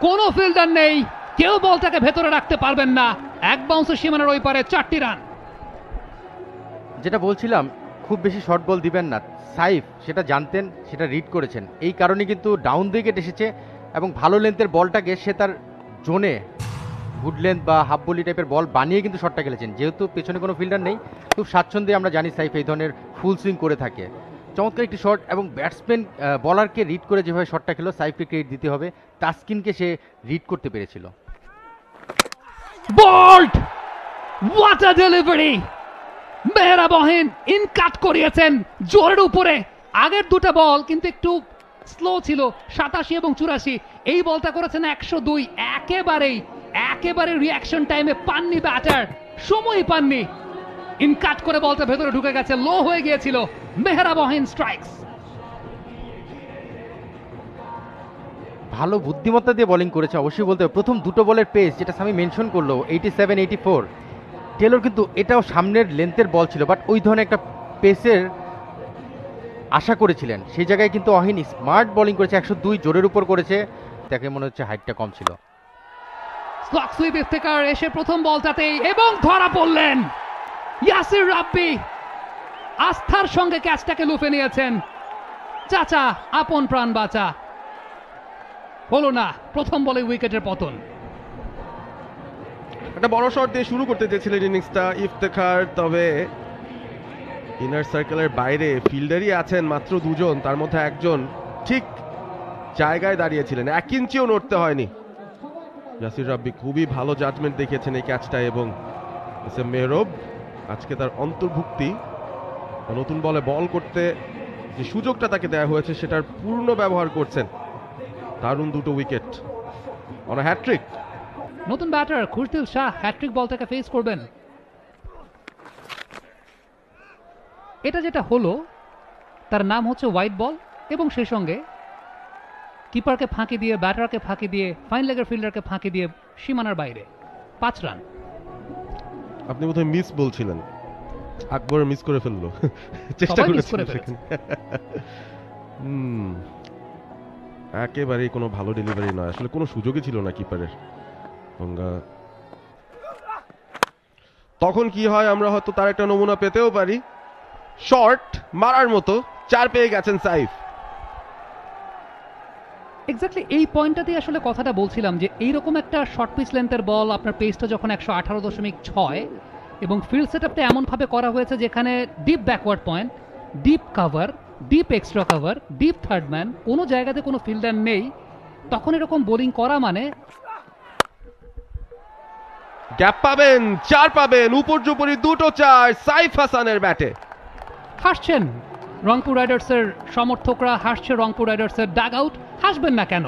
Speaker 8: কোনো ফিল্ডার নেই, কেউ বলটাকে ভেতরে রাখতে পারবেন না, এক বাউন্সে সীমানার ওই পারে 4টি রান।
Speaker 9: যেটা বলছিলাম, খুব বেশি শর্ট বল দিবেন না, সাইফ সেটা জানতেন, সেটা রিড করেছেন, এই কারণে কিন্তু ডাউন উইকেট এসেছে এবং ভালো লেন্থের বলটাকে সে তার জোনে গুড লেন্থ বা হাফ বলি টাইপের বল বানিয়ে কিন্তু শটটা খেলেছেন। যেহেতু পেছনে কোনো ফিল্ডার নেই, খুব স্বাচ্ছন্দ্যে আমরা জানি সাইফ এই ধরনের ফুল সুইং করে থাকে। চমৎকার একটি শট এবং ব্যাটসম্যান বলারকে রিড করে যেভাবে শটটা খেলো, সাইফকে ক্রেডিট দিতে হবে, তাসকিনকে সে রিড করতে পেরেছিল।
Speaker 8: Bowled, what a delivery! মেহরাবহিন ইন কাট করিয়েছেন জোরের উপরে। আগের দুটো বল কিন্তু একটু স্লো ছিল, 87 এবং 84, এই বলটা করেছেন 102। একেবারে রিয়াকশন টাইমে পাননি ব্যাটার, সময় পাননি, ইন কাট করে বলটা ভেতরে ঢুকে গেছে, লো হয়ে গিয়েছিল। মেহরাবহিন স্ট্রাইকস।
Speaker 9: ভালো বুদ্ধিমত্তা দিয়ে বোলিং করেছে অবশ্যই বলতে হবে। প্রথম দুটো বলের পেস যেটা আমি মেনশন করলো 87-84, টেলর কিন্তু এটাও সামনের লেন্থের বল ছিল, বাট ওই ধরনের একটা পেসের আশা করেছিলেন, সেই জায়গায় কিন্তু অহিন স্মার্ট বোলিং করেছে, 102 জোরের উপর করেছে, তাকে মনে হচ্ছে হাইটটা কম ছিল।
Speaker 8: স্লক সুইপ ইফতেখার এসে প্রথম বলটাতেই এবং ধরা পড়লেন ইয়াসির রাব্বি, আস্থার সঙ্গে ক্যাচটাকে লুফে নিয়েছেন। চাচা আপন প্রাণ বাঁচা, হলো না, প্রথম বলে উইকেটের পতন।
Speaker 7: একটা বড় শট দিয়ে শুরু করতে চেয়েছিলেন ইনিংসটা ইফতেখার, তবে ইনার সার্কেলের বাইরে ফিল্ডারই আছেন মাত্র 2 জন, তার মধ্যে একজন ঠিক জায়গায় দাঁড়িয়েছিলেন, 1 ইঞ্চিও নড়তে হয়নি। ইয়াসির রাব্বি খুবই ভালো জাজমেন্ট দেখিয়েছেন এই ক্যাচটা এবং মেহরব আজকে তার অন্তর্ভুক্তি, নতুন বলে বল করতে যে সুযোগটা তাকে দেওয়া হয়েছে সেটার পূর্ণ ব্যবহার করছেন। দারুণ দুটো উইকেট, অন আ হ্যাট্রিক।
Speaker 8: নতুন ব্যাটার খুশদিল শাহ হ্যাট্রিক বলটাকে ফেস করবেন। এটা যেটা হলো তার নাম হচ্ছে হোয়াইট বল, এবং সেই সঙ্গে কিপারকে ফাঁকি দিয়ে, ব্যাটারকে ফাঁকি দিয়ে, ফাইন লেগের ফিল্ডারকে ফাঁকি দিয়ে সীমানার বাইরে 5 রান।
Speaker 7: আপনি বোধহয় মিস বলছিলেন, আকবর মিস করে ফেললো, চেষ্টা করেছিলেন। একেবারেই কোনো ভালো ডেলিভারি নয়, আসলে কোনো সুযোগই ছিল না কিপারের। তখন কি হয়, আমরা হয়তো তার একটা নমুনা পেতেও পারি। শর্ট মারার মতো 4 পেয়ে গেছেন সাইফ।
Speaker 8: এক্স্যাক্টলি এই পয়েন্টটাতেই আসলে কথাটা বলছিলাম যে এইরকম একটা শর্ট পিচ লেন্থের বল, আপনার পেসটা যখন 118.6 এবং ফিল্ড সেটআপটা এমনভাবে করা হয়েছে যেখানে deep backward point, deep cover, deep extra cover, deep third man, কোনো জায়গাতে কোনো ফিল্ডার নেই, তখন এরকম বোলিং করা মানে
Speaker 7: গ্যাপ পাবেন, 4 পাবেন, উপর্যুপরি দুটো 4 সাইফ হাসানের ব্যাটে।
Speaker 8: হাসছেন রংপুর রাইডার্সের সমর্থকরা, হাসছে রংপুর রাইডার্সের ডাগ আউট। হাসবেন না কেন?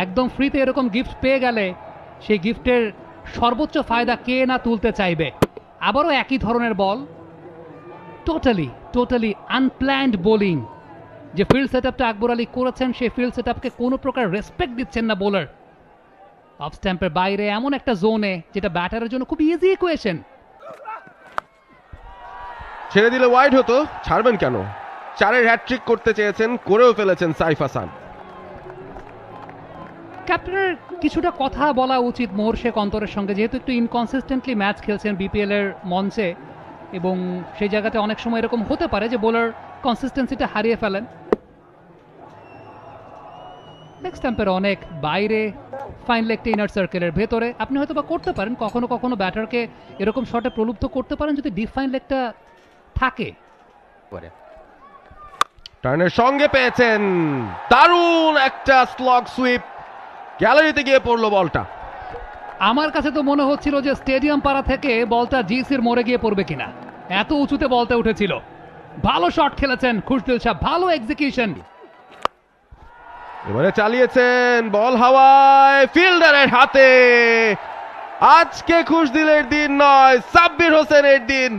Speaker 8: একদম ফ্রিতে এরকম গিফট পেয়ে গেলে সেই গিফটের সর্বোচ্চ ফায়দা কে না তুলতে চাইবে। আবারও একই ধরনের বল, টোটালি আনপ্ল্যান্ড বোলিং। যে ফিল্ড সেটআপটা আকবর আলী করেছেন সেই ফিল্ড সেটআপকে কোনো প্রকার রেসপেক্ট দিচ্ছেন না বোলার। অফ স্ট্যাম্পের বাইরে এমন একটা জোনে যেটা ব্যাটারের জন্য খুব ইজি ইকুয়েশন।
Speaker 7: ছেড়ে দিলে ওয়াইড হতো, ছাড়বেন কেন? 4-এর হ্যাট্রিক করতে চেয়েছেন, করেও ফেলেছেন সাইফ হাসান।
Speaker 8: ক্যাপ্টেনের কিছুটা কথা বলা উচিত মোহর শেখ অন্তরের সঙ্গে, যেহেতু একটু ইনকনসিস্টেন্টলি ম্যাচ খেলছেন বিপিএল এর মঞ্চে, এবং সেই জায়গাতে অনেক সময় এরকম হতে পারে যে বোলার কনসিস্টেন্সিটা হারিয়ে ফেলেন। লেগ স্ট্যাম্পের অনেক বাইরে, ফাইন লেগটা ইনার সার্কেলের ভেতরে। আপনি হয়তো বা করতে পারেন কখনো কখনো ব্যাটারকে এরকম শটে প্রলুব্ধ করতে পারেন যদি ডিপ ফাইন লেগটা থাকে।
Speaker 7: টার্নের সঙ্গে পেয়েছেন, দারুণ একটা স্লগ সুইপ, গ্যালারিতে গিয়ে পড়লো বলটা।
Speaker 8: আমার কাছে তো মনে হচ্ছিল যে স্টেডিয়াম পাড়া থেকে বলটা জিসির মোড়ে গিয়ে পড়বে কিনা, এত উঁচুতে বলটা উঠেছিল। ভালো শট খেলেছেন খুশদিল শাহ, ভালো এক্সিকিউশন।
Speaker 7: এবারে চালিয়েছেন, বল হাওয়ায়, ফিল্ডারের হাতে। আজকে খুশদিলের দিন নয়, সাব্বির হোসেনের দিন।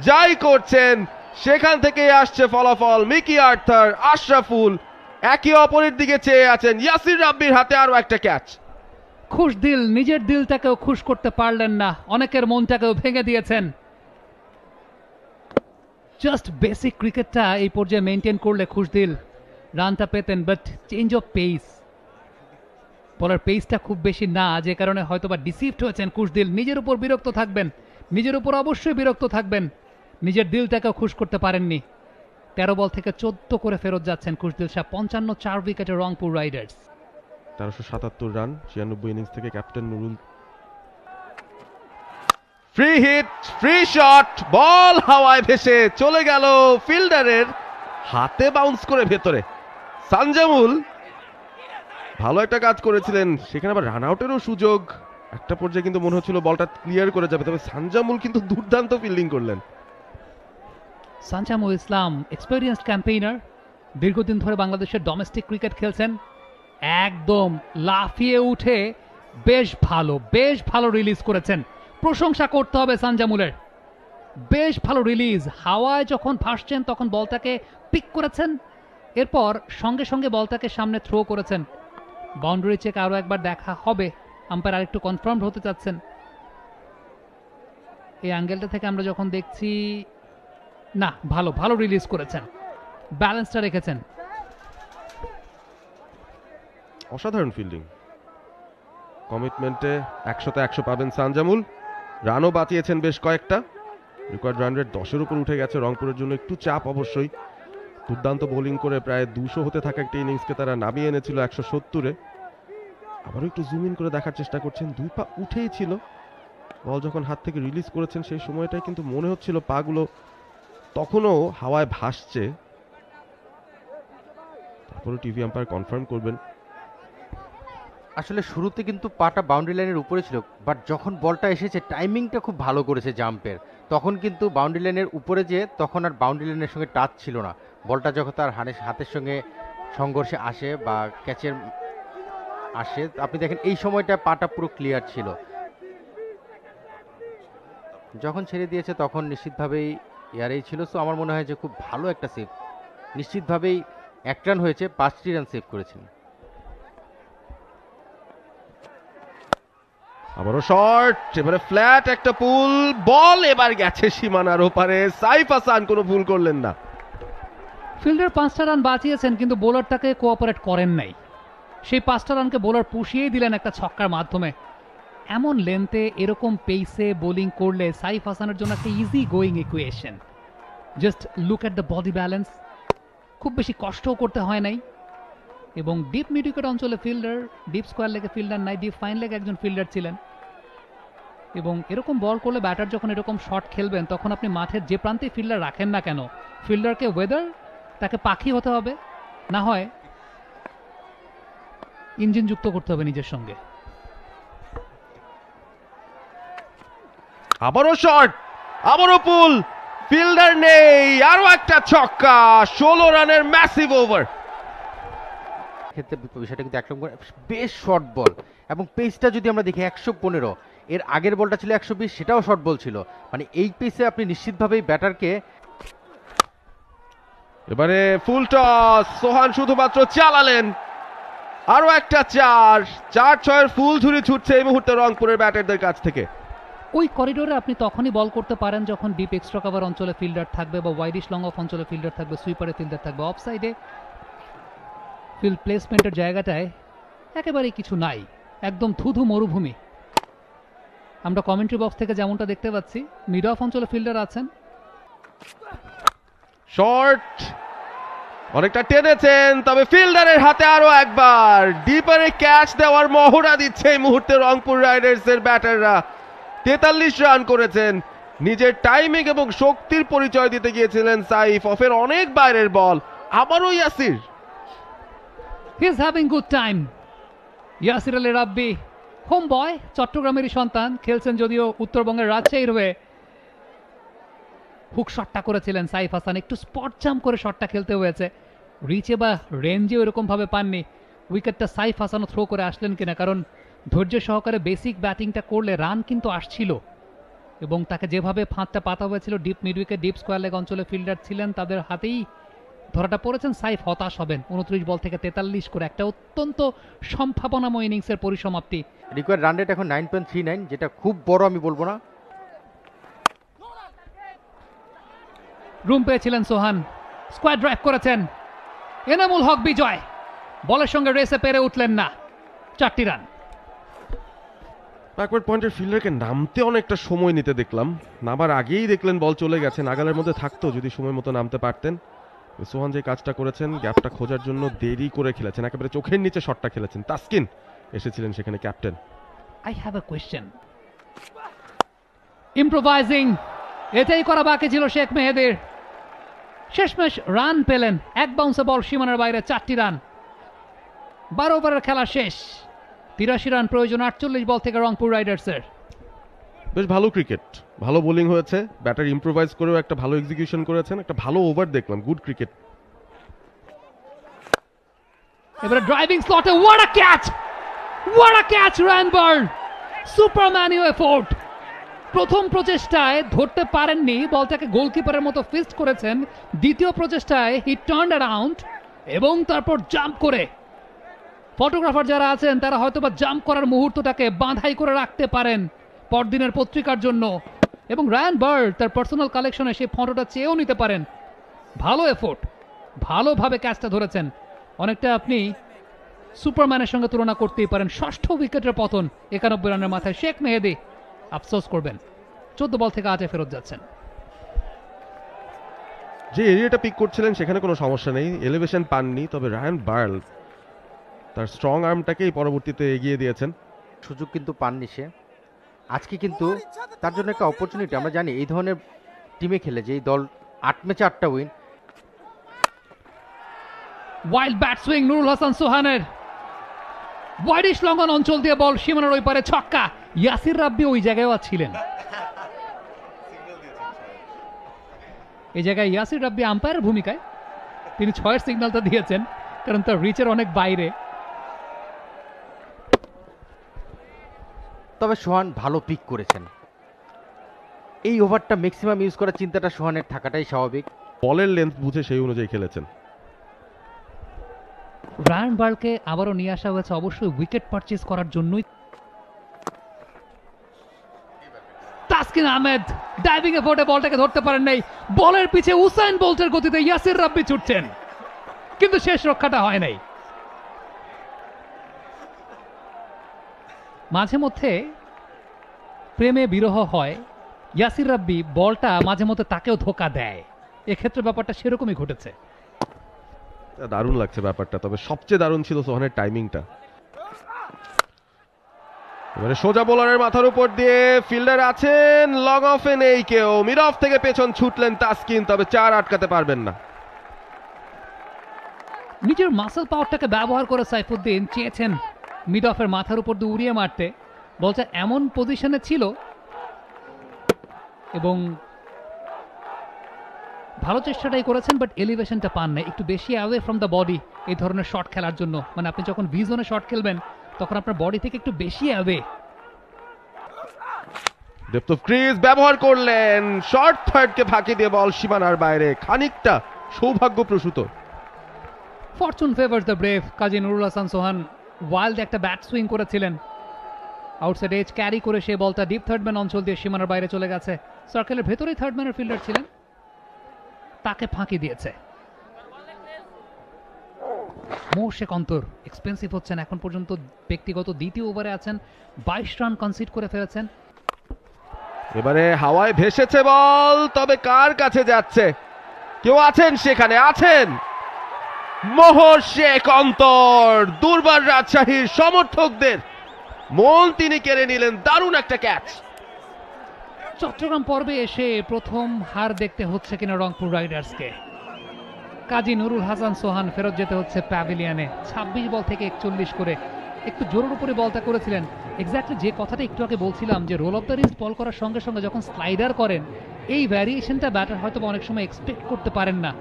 Speaker 7: যাই করছেন সেখান থেকে আসছে ফলাফল। মিকি আর্থার, আশরাফুল একে অপরের দিকে চেয়ে আছেন। ইয়াসির রাব্বির হাতে আরো একটা ক্যাচ।
Speaker 8: খুশদিল নিজের দিলটাকেও খুশ করতে পারলেন না, অনেকের মনটাকেও ভেঙে দিয়েছেন। জাস্ট বেসিক ক্রিকেটটা এই পর্যায়ে মেনটেন করলে খুশদিল রানটা পেতেন, বাট চেঞ্জ অফ পেস, বলার পেসটা খুব বেশি না, যে কারণে হয়তোবা ডিসিভড হয়েছেন খুশদিল। নিজের উপর বিরক্ত থাকবেন, নিজের উপর অবশ্যই বিরক্ত থাকবেন, নিজের দিলটাকেও খুশ করতে পারেননি। 13 বল থেকে 14 করে ফেরত যাচ্ছেন খুশদিল শাহ। 55 4 উইকেটে রংপুর রাইডার্স।
Speaker 7: 1377 রান 96 ইনিংস থেকে captain Nurul. Free hit, free shot, ball হাওয়ায় ভেসে চলে গেল ফিল্ডারের হাতে, বাউন্স করে ভেতরে। সানজামুল ভালো একটা কাজ করেছিলেন, সেখানে আবার রান আউটেরও সুযোগ। একটা পর্যায়ে কিন্তু মনে হচ্ছিল বলটা ক্লিয়ার করে যাবে, তবে সানজামুল কিন্তু দুর্দান্ত ফিল্ডিং করলেন।
Speaker 8: সানজামুল ইসলাম এক্সপেরিয়েন্সড ক্যাম্পেইনার, দীর্ঘদিন ধরে বাংলাদেশের ডোমেস্টিক ক্রিকেট খেলছেন। একদম লাফিয়ে উঠে বেশ ভালো রিলিজ করেছেন, প্রশংসা করতে হবে সানজামুলের। বেশ ভালো রিলিজ, হাওয়ায় যখন ভাসছেন তখন বলটাকে পিক করেছেন, এরপর সঙ্গে সঙ্গে বলটাকে সামনে থ্রো করেছেন। বাউন্ডারি চেক আরো একবার দেখা হবে, আম্পায়ার আরেকটু কনফার্ম হতে চাচ্ছেন। এই অ্যাঙ্গেলটা থেকে আমরা যখন দেখছি, না ভালো রিলিজ করেছেন, ব্যালেন্সটা রেখেছেন।
Speaker 7: অসাধারণ ফিল্ডিং, কমিটমেন্টে 100তে 100 পাবেন সানজামুল। রানও বাঁচিয়েছেন বেশ কয়েকটা, রেকর্ড রান রেট 10-এর উপর উঠে গেছে। রংপুরের জন্য একটু চাপ অবশ্যই, দুর্দান্ত বোলিং করে প্রায় 200 হতে থাকা একটা ইনিংসকে তারা নামিয়ে এনেছিল 170-এ। আবারও একটু জুম ইন করে দেখার চেষ্টা করছেন, 2 পা উঠেই ছিল। বল যখন হাত থেকে রিলিজ করেছেন সেই সময়টাই কিন্তু মনে হচ্ছিল পাগুলো তখনও হাওয়ায় ভাসছে। তারপরে টিভি আম্পায়ার কনফার্ম করবেন।
Speaker 9: আসলে শুরুতে কিন্তু পাটা বাউন্ডারি লাইনের উপরে ছিল, বাট যখন বলটা এসেছে টাইমিংটা খুব ভালো করেছে জাম্পের, তখন কিন্তু বাউন্ডারি লাইনের উপরে যে তখন আর বাউন্ডারি লাইনের সঙ্গে টাচ ছিল না। বলটা যখন তার হাতের সঙ্গে সংঘর্ষে আসে বা ক্যাচের আসে, আপনি দেখেন এই সময়টা পাটা পুরো ক্লিয়ার ছিল। যখন ছেড়ে দিয়েছে তখন নিশ্চিতভাবেই এয়ারেই ছিল। সো আমার মনে হয় যে খুব ভালো একটা সেভ, নিশ্চিতভাবেই 1 রান হয়েছে, 5টি রান সেভ করেছেন।
Speaker 7: আবারও শর্ট, এবারে ফ্ল্যাট একটা পুল বল, এবার গেছে সীমানার ওপারে। সাইফ হাসান কোনো ভুল করলেন না।
Speaker 8: ফিল্ডার 5টা রান বাঁচিয়েছেন, কিন্তু বোলারটাকে কোঅপারেট করেন নাই। সেই 5টা রানকে বোলার পুষিয়েই দিলেন একটা ছক্কার মাধ্যমে। এমন লেন্থে এরকম পেসে বোলিং করলে সাইফ হাসানের জন্য একটা easy going equation. Just look at the body balance, খুব বেশি কষ্টও করতে হয় নাই। এবং ডিপ মিড উইকেট অঞ্চলে ফিল্ডার, ডিপ স্কোয়ার লেগে ফিল্ডার নাই, ডিপ ফাইন লেগে একজন ফিল্ডার ছিলেন। এবং এরকম বল করলে ব্যাটার যখন এরকম শট খেলবেন, তখন আপনি মাঠের যে প্রান্তে ফিল্ডার রাখেন না কেন, ফিল্ডারকে ওয়েদার তাকে পাখি হতে হবে, না হয় ইঞ্জিন যুক্ত করতে হবে নিজের সঙ্গে।
Speaker 7: আবারও শর্ট, আবারও পুল, ফিল্ডার নেই, আরো একটা ছক্কা, 16 রানের ম্যাসিভ ওভার।
Speaker 9: ক্ষেত্রে বিষয়টা কিন্তু একরকম বেশ শর্ট বল, এবং পেসটা যদি আমরা দেখি 115, এর আগের বলটা ছিল 120, সেটাও শর্ট বল ছিল। মানে এই পেসে আপনি নিশ্চিতভাবেই ব্যাটারকে।
Speaker 7: এবারে ফুল টস, সোহান শুধুমাত্র চালালেন, আরো একটা 4-6 ফুল ঝুরি ছুটছে এই মুহূর্তে রংপুরের ব্যাটারদের কাছ থেকে।
Speaker 8: ওই করিডোরে আপনি তখনই বল করতে পারেন যখন ডিপ এক্সট্রা কভার অঞ্চলে ফিল্ডার থাকবে, বা ওয়াইডিশ লং অফ অঞ্চলে ফিল্ডার থাকবে, সুইপারে ফিল্ডার থাকবে। অফ সাইডে ফিল্ড প্লেসমেন্টের জায়গাটায় একেবারেই কিছু নাই, একদম থুথু মরুভূমি। আমরা কমেন্ট্রি বক্স থেকে যেমনটা দেখতে পাচ্ছি, মিড অফ অঞ্চলে ফিল্ডার আছেন।
Speaker 7: শর্ট, অনেকটা টেনেছেন, তবে ফিল্ডারের হাতে আরো একবার ডিপারে ক্যাচ দেওয়ার মহড়া দিচ্ছে এই মুহূর্তে রংপুর রাইডার্সের ব্যাটাররা। 43 রান করেছেন, নিজের টাইমিং এবং শক্তির পরিচয় দিতে গিয়েছিলেন সাইফ। অফের অনেক বাইরের বল, আবারও Yasir.
Speaker 8: He is having good time. Yasir Ali Rabbi, home boy, চট্টগ্রামেরই সন্তান, খেলছেন যদিও উত্তরবঙ্গের রাজশাহীর হয়ে। হুক শটটা করেছিলেন সাইফ হাসান, একটু স্পট জাম্প করে শটটা খেলতে হয়েছে, রিচে বা রেঞ্জে ওরকম ভাবে পাননি। উইকেটটা সাইফ হাসানও থ্রো করে আসলেন কিনা, কারণ ধৈর্য সহকারে বেসিক ব্যাটিংটা করলে রান কিন্তু আসছিল। এবং তাকে যেভাবে ফাঁদটা পাতা হয়েছিল, deep mid wicket, deep square leg অঞ্চলে ফিল্ডার ছিলেন, তাদের হাতেই ধরাটা পড়েছেন। সাইফ হতাশ হবেন, 29 বল থেকে 43 করে একটা অত্যন্ত সম্ভাবনাময় ইনিংসের পরিসমাপ্তি।
Speaker 9: রিকোয়ার্ড রান রেট এখন 9.39, যেটা খুব বড় আমি বলবো না।
Speaker 8: রুম পেয়েছিলেন সোহান, স্কোয়াড ড্রাইভ করেছেন। এনামুল হক বিজয় বলের সঙ্গে রেসে পেরে উঠলেন না, 4টি রান।
Speaker 7: ব্যাকওয়ার্ড পয়েন্টের ফিল্ডারকে নামতে অনেকটা সময় নিতে দেখলাম, নামার আগেই দেখলেন বল চলে গেছে, নাগালের মধ্যে থাকতো যদি সময় মতো নামতে পারতেন। সোহান যে কাজটা করেছেন, গ্যাপটা খোঁজার জন্য দেরি করে খেলেছেন, একেবারে চোখের নিচে শটটা খেলেছেন। তাসকিন এসেছিলেন সেখানে, captain.
Speaker 8: I have a question. ইম্প্রোভাইজিং, এটাই করা বাকি ছিল শেখ মেহেদির। শেষমেশ রান পেলেন, এক বাউন্সে বল সীমানার বাইরে, 4টি রান। 12 ওভারের খেলা শেষ, 83 রান প্রয়োজন 48 বল থেকে রংপুর রাইডার্সের।
Speaker 7: বেশ ভালো ক্রিকেট, ভালো বোলিং হয়েছে, ব্যাটার ইম্প্রোভাইজ করেও একটা ভালো এক্সিকিউশন করেছেন, একটা ভালো ওভার দেখলাম, গুড ক্রিকেট।
Speaker 8: এবারে ড্রাইভিং স্লটে, what a catch, what a catch, Ryan Burl, সুপারম্যানিও এফোর্ট। প্রথম প্রচেষ্টায় ধরতে পারেননি, বলটাকে গোলকিপারের মতো ফিস্ট করেছেন। দ্বিতীয় প্রচেষ্টায় হি টার্নড অ্যারাউন্ড এবং তারপর জাম্প করে, ফটোগ্রাফার যারা আছেন তারা হয়তোবা জাম্প করার মুহূর্তটাকে বাঁধাই করে রাখতে পারেন পরদিনের পত্রিকার জন্য, এবং রায়ান বার্ড তার পার্সোনাল কালেকশনে সেই ফটোটা চেয়েও নিতে পারেন। ভালো এফোর্ট, ভালোভাবে ক্যাচটা ধরেছেন। অনেকটা আপনি সুপারম্যানের সঙ্গে তুলনা করতেই পারেন। 6ষ্ঠ উইকেটের পতন 91 রানের মাথায়। শেখ মেহেদি আফসোস করবেন, 14 বল থেকে 8-এ ফেরত যাচ্ছেন।
Speaker 7: যে এরিয়াটা পিক করছিলেন সেখানে কোনো সমস্যা নেই, এলিভেশন পাননি, তবে রায়ান বার্ল তার স্ট্রং আর্মটাকেই পরবর্তীতে এগিয়ে দিয়েছেন।
Speaker 9: সুযোগ কিন্তু পাননি সে আজকে, কিন্তু তার জন্য একটা অপরচুনিটি। আমরা জানি এই ধরনের টিমে খেলে যে এই দল 8 ম্যাচে 8টা win.
Speaker 8: Wild bat swing Nurul Hasan সোহানের, ওয়াইডিশ লঙ্ঘন অঞ্চল দিয়ে বল সীমানার ওই পারে ছক্কা। ইয়াসির রাব্বি ওই জায়গায়ও ছিলেন। এই জায়গায় ইয়াসির রাব্বি আম্পায়ারের ভূমিকায়, তিনি 6-এর সিগন্যালটা দিয়েছেন কারণ তার রিচের অনেক বাইরে।
Speaker 9: তবে সোহান ভালো পিক করেছেন। এই ওভারটা ম্যাক্সিমাম ইউজ করার চিন্তাটা সোহানের থাকাটাই স্বাভাবিক।
Speaker 7: বলের লেন্থ বুঝে সেই অনুযায়ী খেলেছেন।
Speaker 8: রায়ান বার্লকে আবারও নিয়ে আসা হয়েছে অবশ্যই উইকেট পারচেজ করার জন্যই। তাসকিন আহমেদ ডাইভিং এফোর্টে বলটাকে ধরতে পারেন নাই। বলের পিছে উসাইন বোল্টের গতিতে ইয়াসির রাব্বি ছুটছেন, কিন্তু শেষ রক্ষাটা হয় নাই। মাঝে মধ্যে প্রেমে বিরহ হয়, ইয়াসির রাব্বি বলটা মাঝে মধ্যে তাকেও ধোকা দেয়। এক্ষেত্রে ব্যাপারটা সেরকমই ঘটেছে।
Speaker 7: দারুণ লাগছে ব্যাপারটা, তবে সবচেয়ে দারুণ ছিল সোহানের টাইমিংটা। এবারে সোজা বোলারের মাথার উপর দিয়ে ফিল্ডার আছেন, লং অফে নেই কেউ, মিড অফ থেকে পেছন ছুটলেন তাসকিন, তবে 4 আটকাতে পারবেন না।
Speaker 8: নিজের মাসল পাওয়ারটাকে ব্যবহার করে সাইফুদ্দিন চেয়েছেন মিড অফের মাথার উপর দিয়ে উড়িয়ে মারতে। বলটা এমন পজিশনে ছিল এবং ভালো চেষ্টাটাই করেছেন, বাট এলিভেশনটা পান না। একটু বেশি অ্যাওয়ে ফ্রম দ্য বডি এই ধরনের শট খেলার জন্য, মানে আপনি যখন ভিজনে শট খেলবেন তখন আপনার বডি থেকে একটু বেশি অ্যাওয়ে।
Speaker 7: ডেপথ অফ ক্রিজ ব্যবহার করলেন, শর্ট থার্ডকে ফাঁকি দিয়ে বল সীমানার বাইরে, খানিকটা সৌভাগ্যপ্রসূত।
Speaker 8: Fortune favours the brave. Kazi Nurul Hasan Sohan wild একটা ব্যাট সুইং করেছিলেন, আউটসাইড এজ ক্যারি করে সেই বলটা ডিপ থার্ডম্যান অঞ্চল দিয়ে সীমানার বাইরে চলে গেছে। সার্কেলের ভেতরেই থার্ডম্যানের ফিল্ডার ছিলেন, তাকে ফাঁকি দিয়েছে। মোর্শেক অন্তর এক্সপেন্সিভ হচ্ছেন এখন পর্যন্ত, ব্যক্তিগত দ্বিতীয় ওভারে আছেন, 22 রান কনসিড করে ফেলেছেন।
Speaker 7: এবারে হাওয়ায় ভেসেছে বল, তবে কার কাছে যাচ্ছে? কেউ আছেন সেখানে, আছেন মোর্শেক অন্তর। দুর্বার রাজশাহীর সমর্থকদের মন তিনি কেড়ে নিলেন, দারুণ একটা ক্যাচ।
Speaker 8: চট্টগ্রাম পর্বে এসে প্রথম হার দেখতে হচ্ছে কিনা রংপুর রাইডার্সকে। কাজী নুরুল হাসান সোহান ফেরত যেতে হচ্ছে প্যাভিলিয়নে। 26 বল থেকে 41 করে একটু জোরের উপরে বলটা করেছিলেন। এক্স্যাক্টলি যে কথাটা একটু আগে বলছিলাম, যে রোল অফ দ্য রিস্ট বল করার সঙ্গে সঙ্গে যখন স্লাইডার করেন, এই ভ্যারিয়েশনটা ব্যাটার হয়তো অনেক সময় এক্সপেক্ট করতে পারেন না।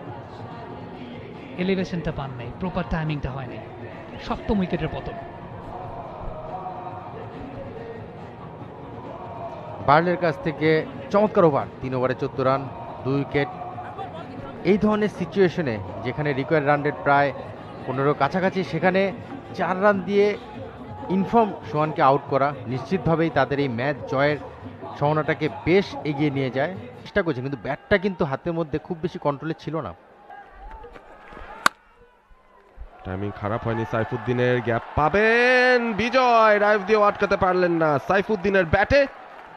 Speaker 8: এলিভেশনটা পান নাই, প্রপার টাইমিংটা হয় নাই, সপ্তম উইকেটের পতন।
Speaker 9: বার্লের কাছ থেকে চমৎকার ওভার, 3 ওভারে 14 রান, 2 উইকেট। এই ধরনের সিচুয়েশনে যেখানে রিকোয়ার্ড রান রেট প্রায় 15 কাছাকাছি, সেখানে 4 রান দিয়ে ইনফর্ম সোহানকে আউট করা নিশ্চিতভাবেই তাদের এই ম্যাচ জয়ের সম্ভাবনাটাকে বেশ এগিয়ে নিয়ে যায়। চেষ্টা করছে, কিন্তু ব্যাটটা কিন্তু হাতের মধ্যে খুব বেশি কন্ট্রোলে ছিল না।
Speaker 7: টাইমিং খারাপ হয়নি সাইফুদ্দিনের, গ্যাপ পাবেন বিজয়, ড্রাইভ দিয়ে আটকাতে পারলেন না। সাইফুদ্দিনের ব্যাটে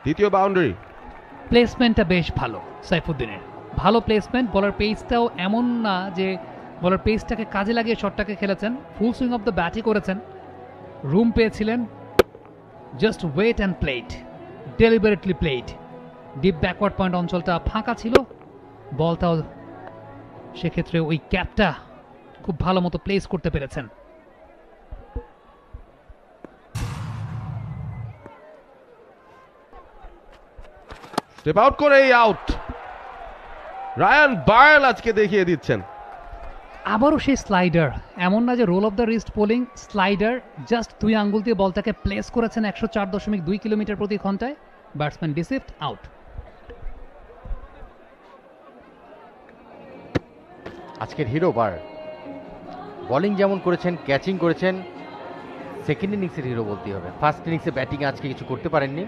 Speaker 7: দ্বিতীয় বাউন্ডারি।
Speaker 8: প্লেসমেন্টটা বেশ ভালো সাইফুদ্দিনের, ভালো প্লেসমেন্ট। বলার পেসটাও এমন না যে বলার পেসটাকে কাজে লাগিয়ে শটটাকে খেলেছেন, ফুল সুইং অফ দ্য ব্যাটই করেছেন। রুম পেয়েছিলেন, just wait and play it, deliberately play it. Deep backward point অঞ্চলটা ফাঁকা ছিল, বলটাও সেক্ষেত্রে ওই ক্যাপটা খুব ভালো মতো প্লেস করতে পেরেছেন।
Speaker 7: স্টেপ আউট করে আউট। রায়ান বার্ল আজকে দেখিয়ে দিচ্ছেন।
Speaker 8: আবারও সেই স্লাইডার, এমন না যে roll off the wrist bowling, slider just 2 আঙ্গুল দিয়ে বলটাকে প্লেস করেছেন 104.2 কিলোমিটার প্রতি ঘন্টায়। Batsman deceived, out.
Speaker 9: আজকের হিরো বার্ল বোলিং যেমন করেছেন, ক্যাচিং করেছেন, সেকেন্ড ইনিংসের হিরো বলতেই হবে। ফার্স্ট ইনিংসে ব্যাটিং আজকে কিছু করতে পারেননি,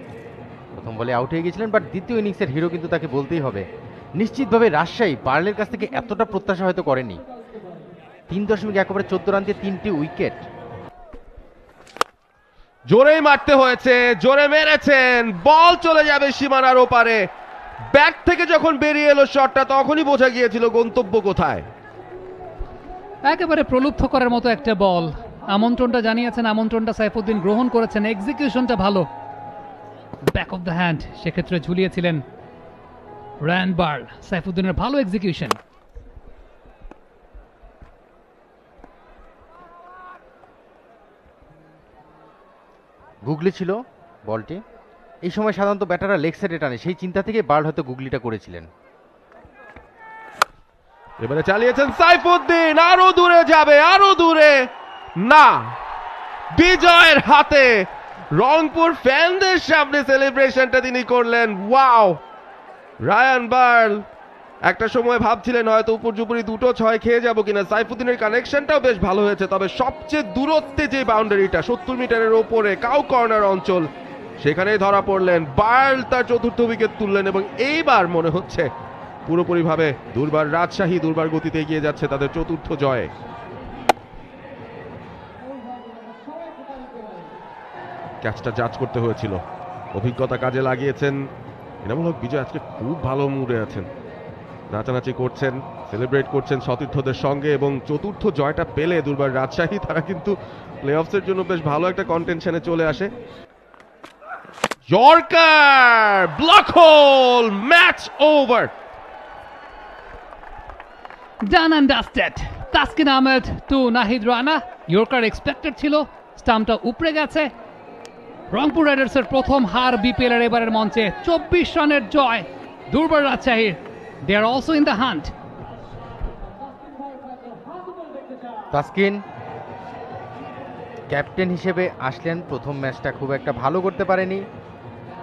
Speaker 9: প্রথম বলে আউট হয়ে গেছিলেন, বাট দ্বিতীয় ইনিংসের হিরো কিন্তু তাকে বলতেই হবে। নিশ্চিতভাবে রাজশাহী বার্লের কাছ থেকে এতটা প্রত্যাশা হয়তো করেনি। 3.1 ওভারে 14 রান দিয়ে 3টি উইকেট।
Speaker 7: জোরেই মারতে হয়েছে, জোরে মেরেছেন, বল চলে যাবে সীমানার ওপারে। ব্যাট থেকে যখন বেরিয়ে এলো শটটা, তখনই বোঝা গিয়েছিল গন্তব্য কোথায়।
Speaker 8: একেবারে প্রলুব্ধ করার মতো একটা বল। আমন্ত্রণটা জানিয়েছেন, আমন্ত্রণটা সাইফুদ্দিন গ্রহণ করেছেন, এক্সিকিউশনটা ভালো, ব্যাক অফ দ্য হ্যান্ড সেক্ষেত্রে ঝুলিয়েছিলেন রায়ান বার্ল। সাইফুদ্দিনের ভালো এক্সিকিউশন।
Speaker 9: গুগলি ছিল বলটি। এই সময় সাধারণত ব্যাটাররা লেগ সাইডে টানে, সেই চিন্তা থেকে বার্ল হয়তো গুগলিটা করেছিলেন।
Speaker 7: এবারে চালিয়েছেন সাইফুদ্দিন, আরো দূরে যাবে, আরো দূরে না, বিজয়ের হাতে। রংপুর ফ্যানদের সামনে সেলিব্রেশনটা তিনি করলেন। ওয়াও, রায়ান বার্ল একটা সময় ভাবছিলেন হয়তো উপর্যুপরি দুটো 6 খেয়ে যাবো কিনা। সাইফুদ্দিনের কানেকশনটাও বেশ ভালো হয়েছে, তবে সবচেয়ে দূরত্বে যে বাউন্ডারিটা 70 মিটারের ওপরে কাউ কর্নার অঞ্চল, সেখানেই ধরা পড়লেন। বার্ল তার চতুর্থ উইকেট তুললেন এবং এইবার মনে হচ্ছে পুরোপুরিভাবে দুর্বার রাজশাহী দুর্বার গতিতে এগিয়ে যাচ্ছে তাদের চতুর্থ জয়ে। ক্যাচটা জাজ করতে হয়েছিল, অভিজ্ঞতা কাজে লাগিয়েছেন এনামুল হক বিজয়। আজকে খুব ভালো মুডে আছেন, নাচানাচি করছেন, সেলিব্রেট করছেন সতীর্থদের সঙ্গে এবং চতুর্থ জয়টা পেলে দুর্বার রাজশাহী তারা কিন্তু প্লে অফসের জন্য বেশ ভালো একটা কন্টেনশনে চলে আসে। Yorker, block hole, match over.
Speaker 8: Done and dusted. Taskin Ahmed to Nahid Rana. Yorker expected ছিল, স্টাম্পটা উপরে গেছে। রংপুর রাইডার্সের প্রথম হার বিপিএল এর এবারের মঞ্চে। 24 রানের জয় দুর্বার রাজশাহীর। They are also in the hunt.
Speaker 9: Taskin captain হিসেবে আসলেন, প্রথম ম্যাচটা খুব একটা ভালো করতে পারেনি।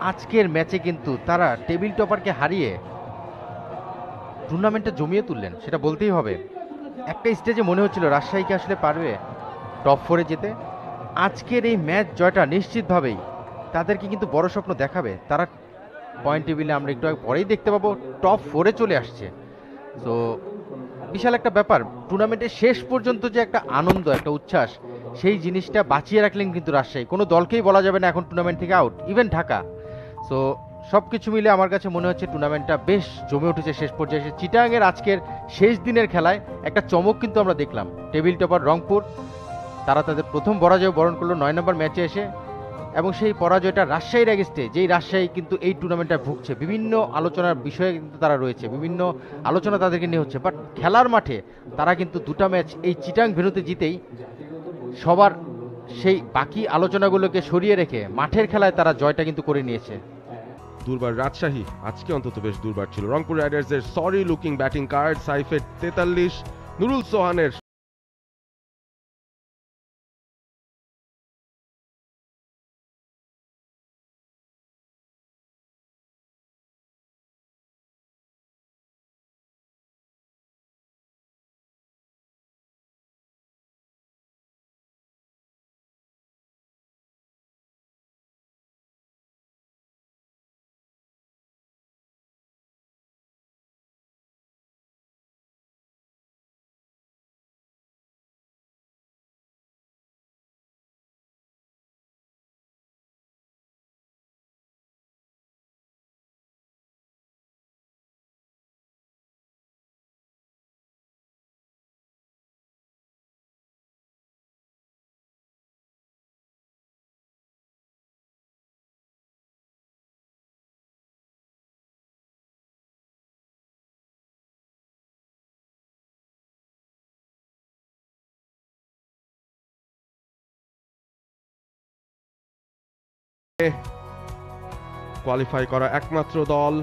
Speaker 9: আজকের ম্যাচে কিন্তু তারা টেবিল টপারকে হারিয়ে টুর্নামেন্টটা জমিয়ে তুললেন, সেটা বলতেই হবে। একটা স্টেজে মনে হচ্ছিল রাজশাহীকে আসলে পারবে টপ 4-এ যেতে। আজকের এই ম্যাচ জয়টা নিশ্চিতভাবেই তাদেরকে কিন্তু বড় স্বপ্ন দেখাবে। তারা পয়েন্ট টেবিলে আমরা একটু পরেই দেখতে পাবো টপ 4-এ চলে আসছে। তো বিশাল একটা ব্যাপার। টুর্নামেন্টের শেষ পর্যন্ত যে একটা আনন্দ, একটা উচ্ছ্বাস, সেই জিনিসটা বাঁচিয়ে রাখলেন কিন্তু রাজশাহী। কোনো দলকেই বলা যাবে না এখন টুর্নামেন্ট থেকে আউট, ইভেন ঢাকা। সো সব কিছু মিলে আমার কাছে মনে হচ্ছে টুর্নামেন্টটা বেশ জমে উঠেছে শেষ পর্যায়ে এসে। চিটাগাংয়ের আজকের শেষ দিনের খেলায় একটা চমক কিন্তু আমরা দেখলাম। টেবিল টপার রংপুর, তারা তাদের প্রথম পরাজয় বরণ করলো 9 নম্বর ম্যাচে এসে, এবং সেই পরাজয়টা রাজশাহীর এগেস্টে, যেই রাজশাহী কিন্তু এই টুর্নামেন্টটা ভুগছে। বিভিন্ন আলোচনার বিষয়ে কিন্তু তারা রয়েছে, বিভিন্ন আলোচনা তাদেরকে নিয়ে হচ্ছে, বাট খেলার মাঠে তারা কিন্তু 2টা ম্যাচ এই চিটাং ভেন্যুতে জিতেই সবার সেই বাকি আলোচনাগুলোকে সরিয়ে রেখে মাঠের খেলায় তারা জয়টা কিন্তু করে নিয়েছে।
Speaker 7: দুর্বার রাজশাহী আজকে অন্তত বেশ দুর্বার ছিল। রংপুর রাইডার্সের সরি লুকিং ব্যাটিং কার্ড, সাইফের 43, নুরুল সোহানের কোয়ালিফাই করা একমাত্র দল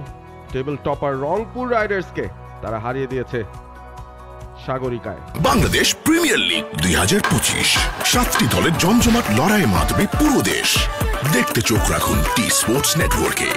Speaker 7: টেবিল টপার রংপুর রাইডার্সকে তারা হারিয়ে দিয়েছে সাগরিকায়।
Speaker 10: বাংলাদেশ প্রিমিয়ার লিগ 2025, 7টি দলের জমজমাট লড়াইয়ের মাধ্যমে পুরো দেশ দেখতে চোখ রাখুন টি স্পোর্টস নেটওয়ার্কে।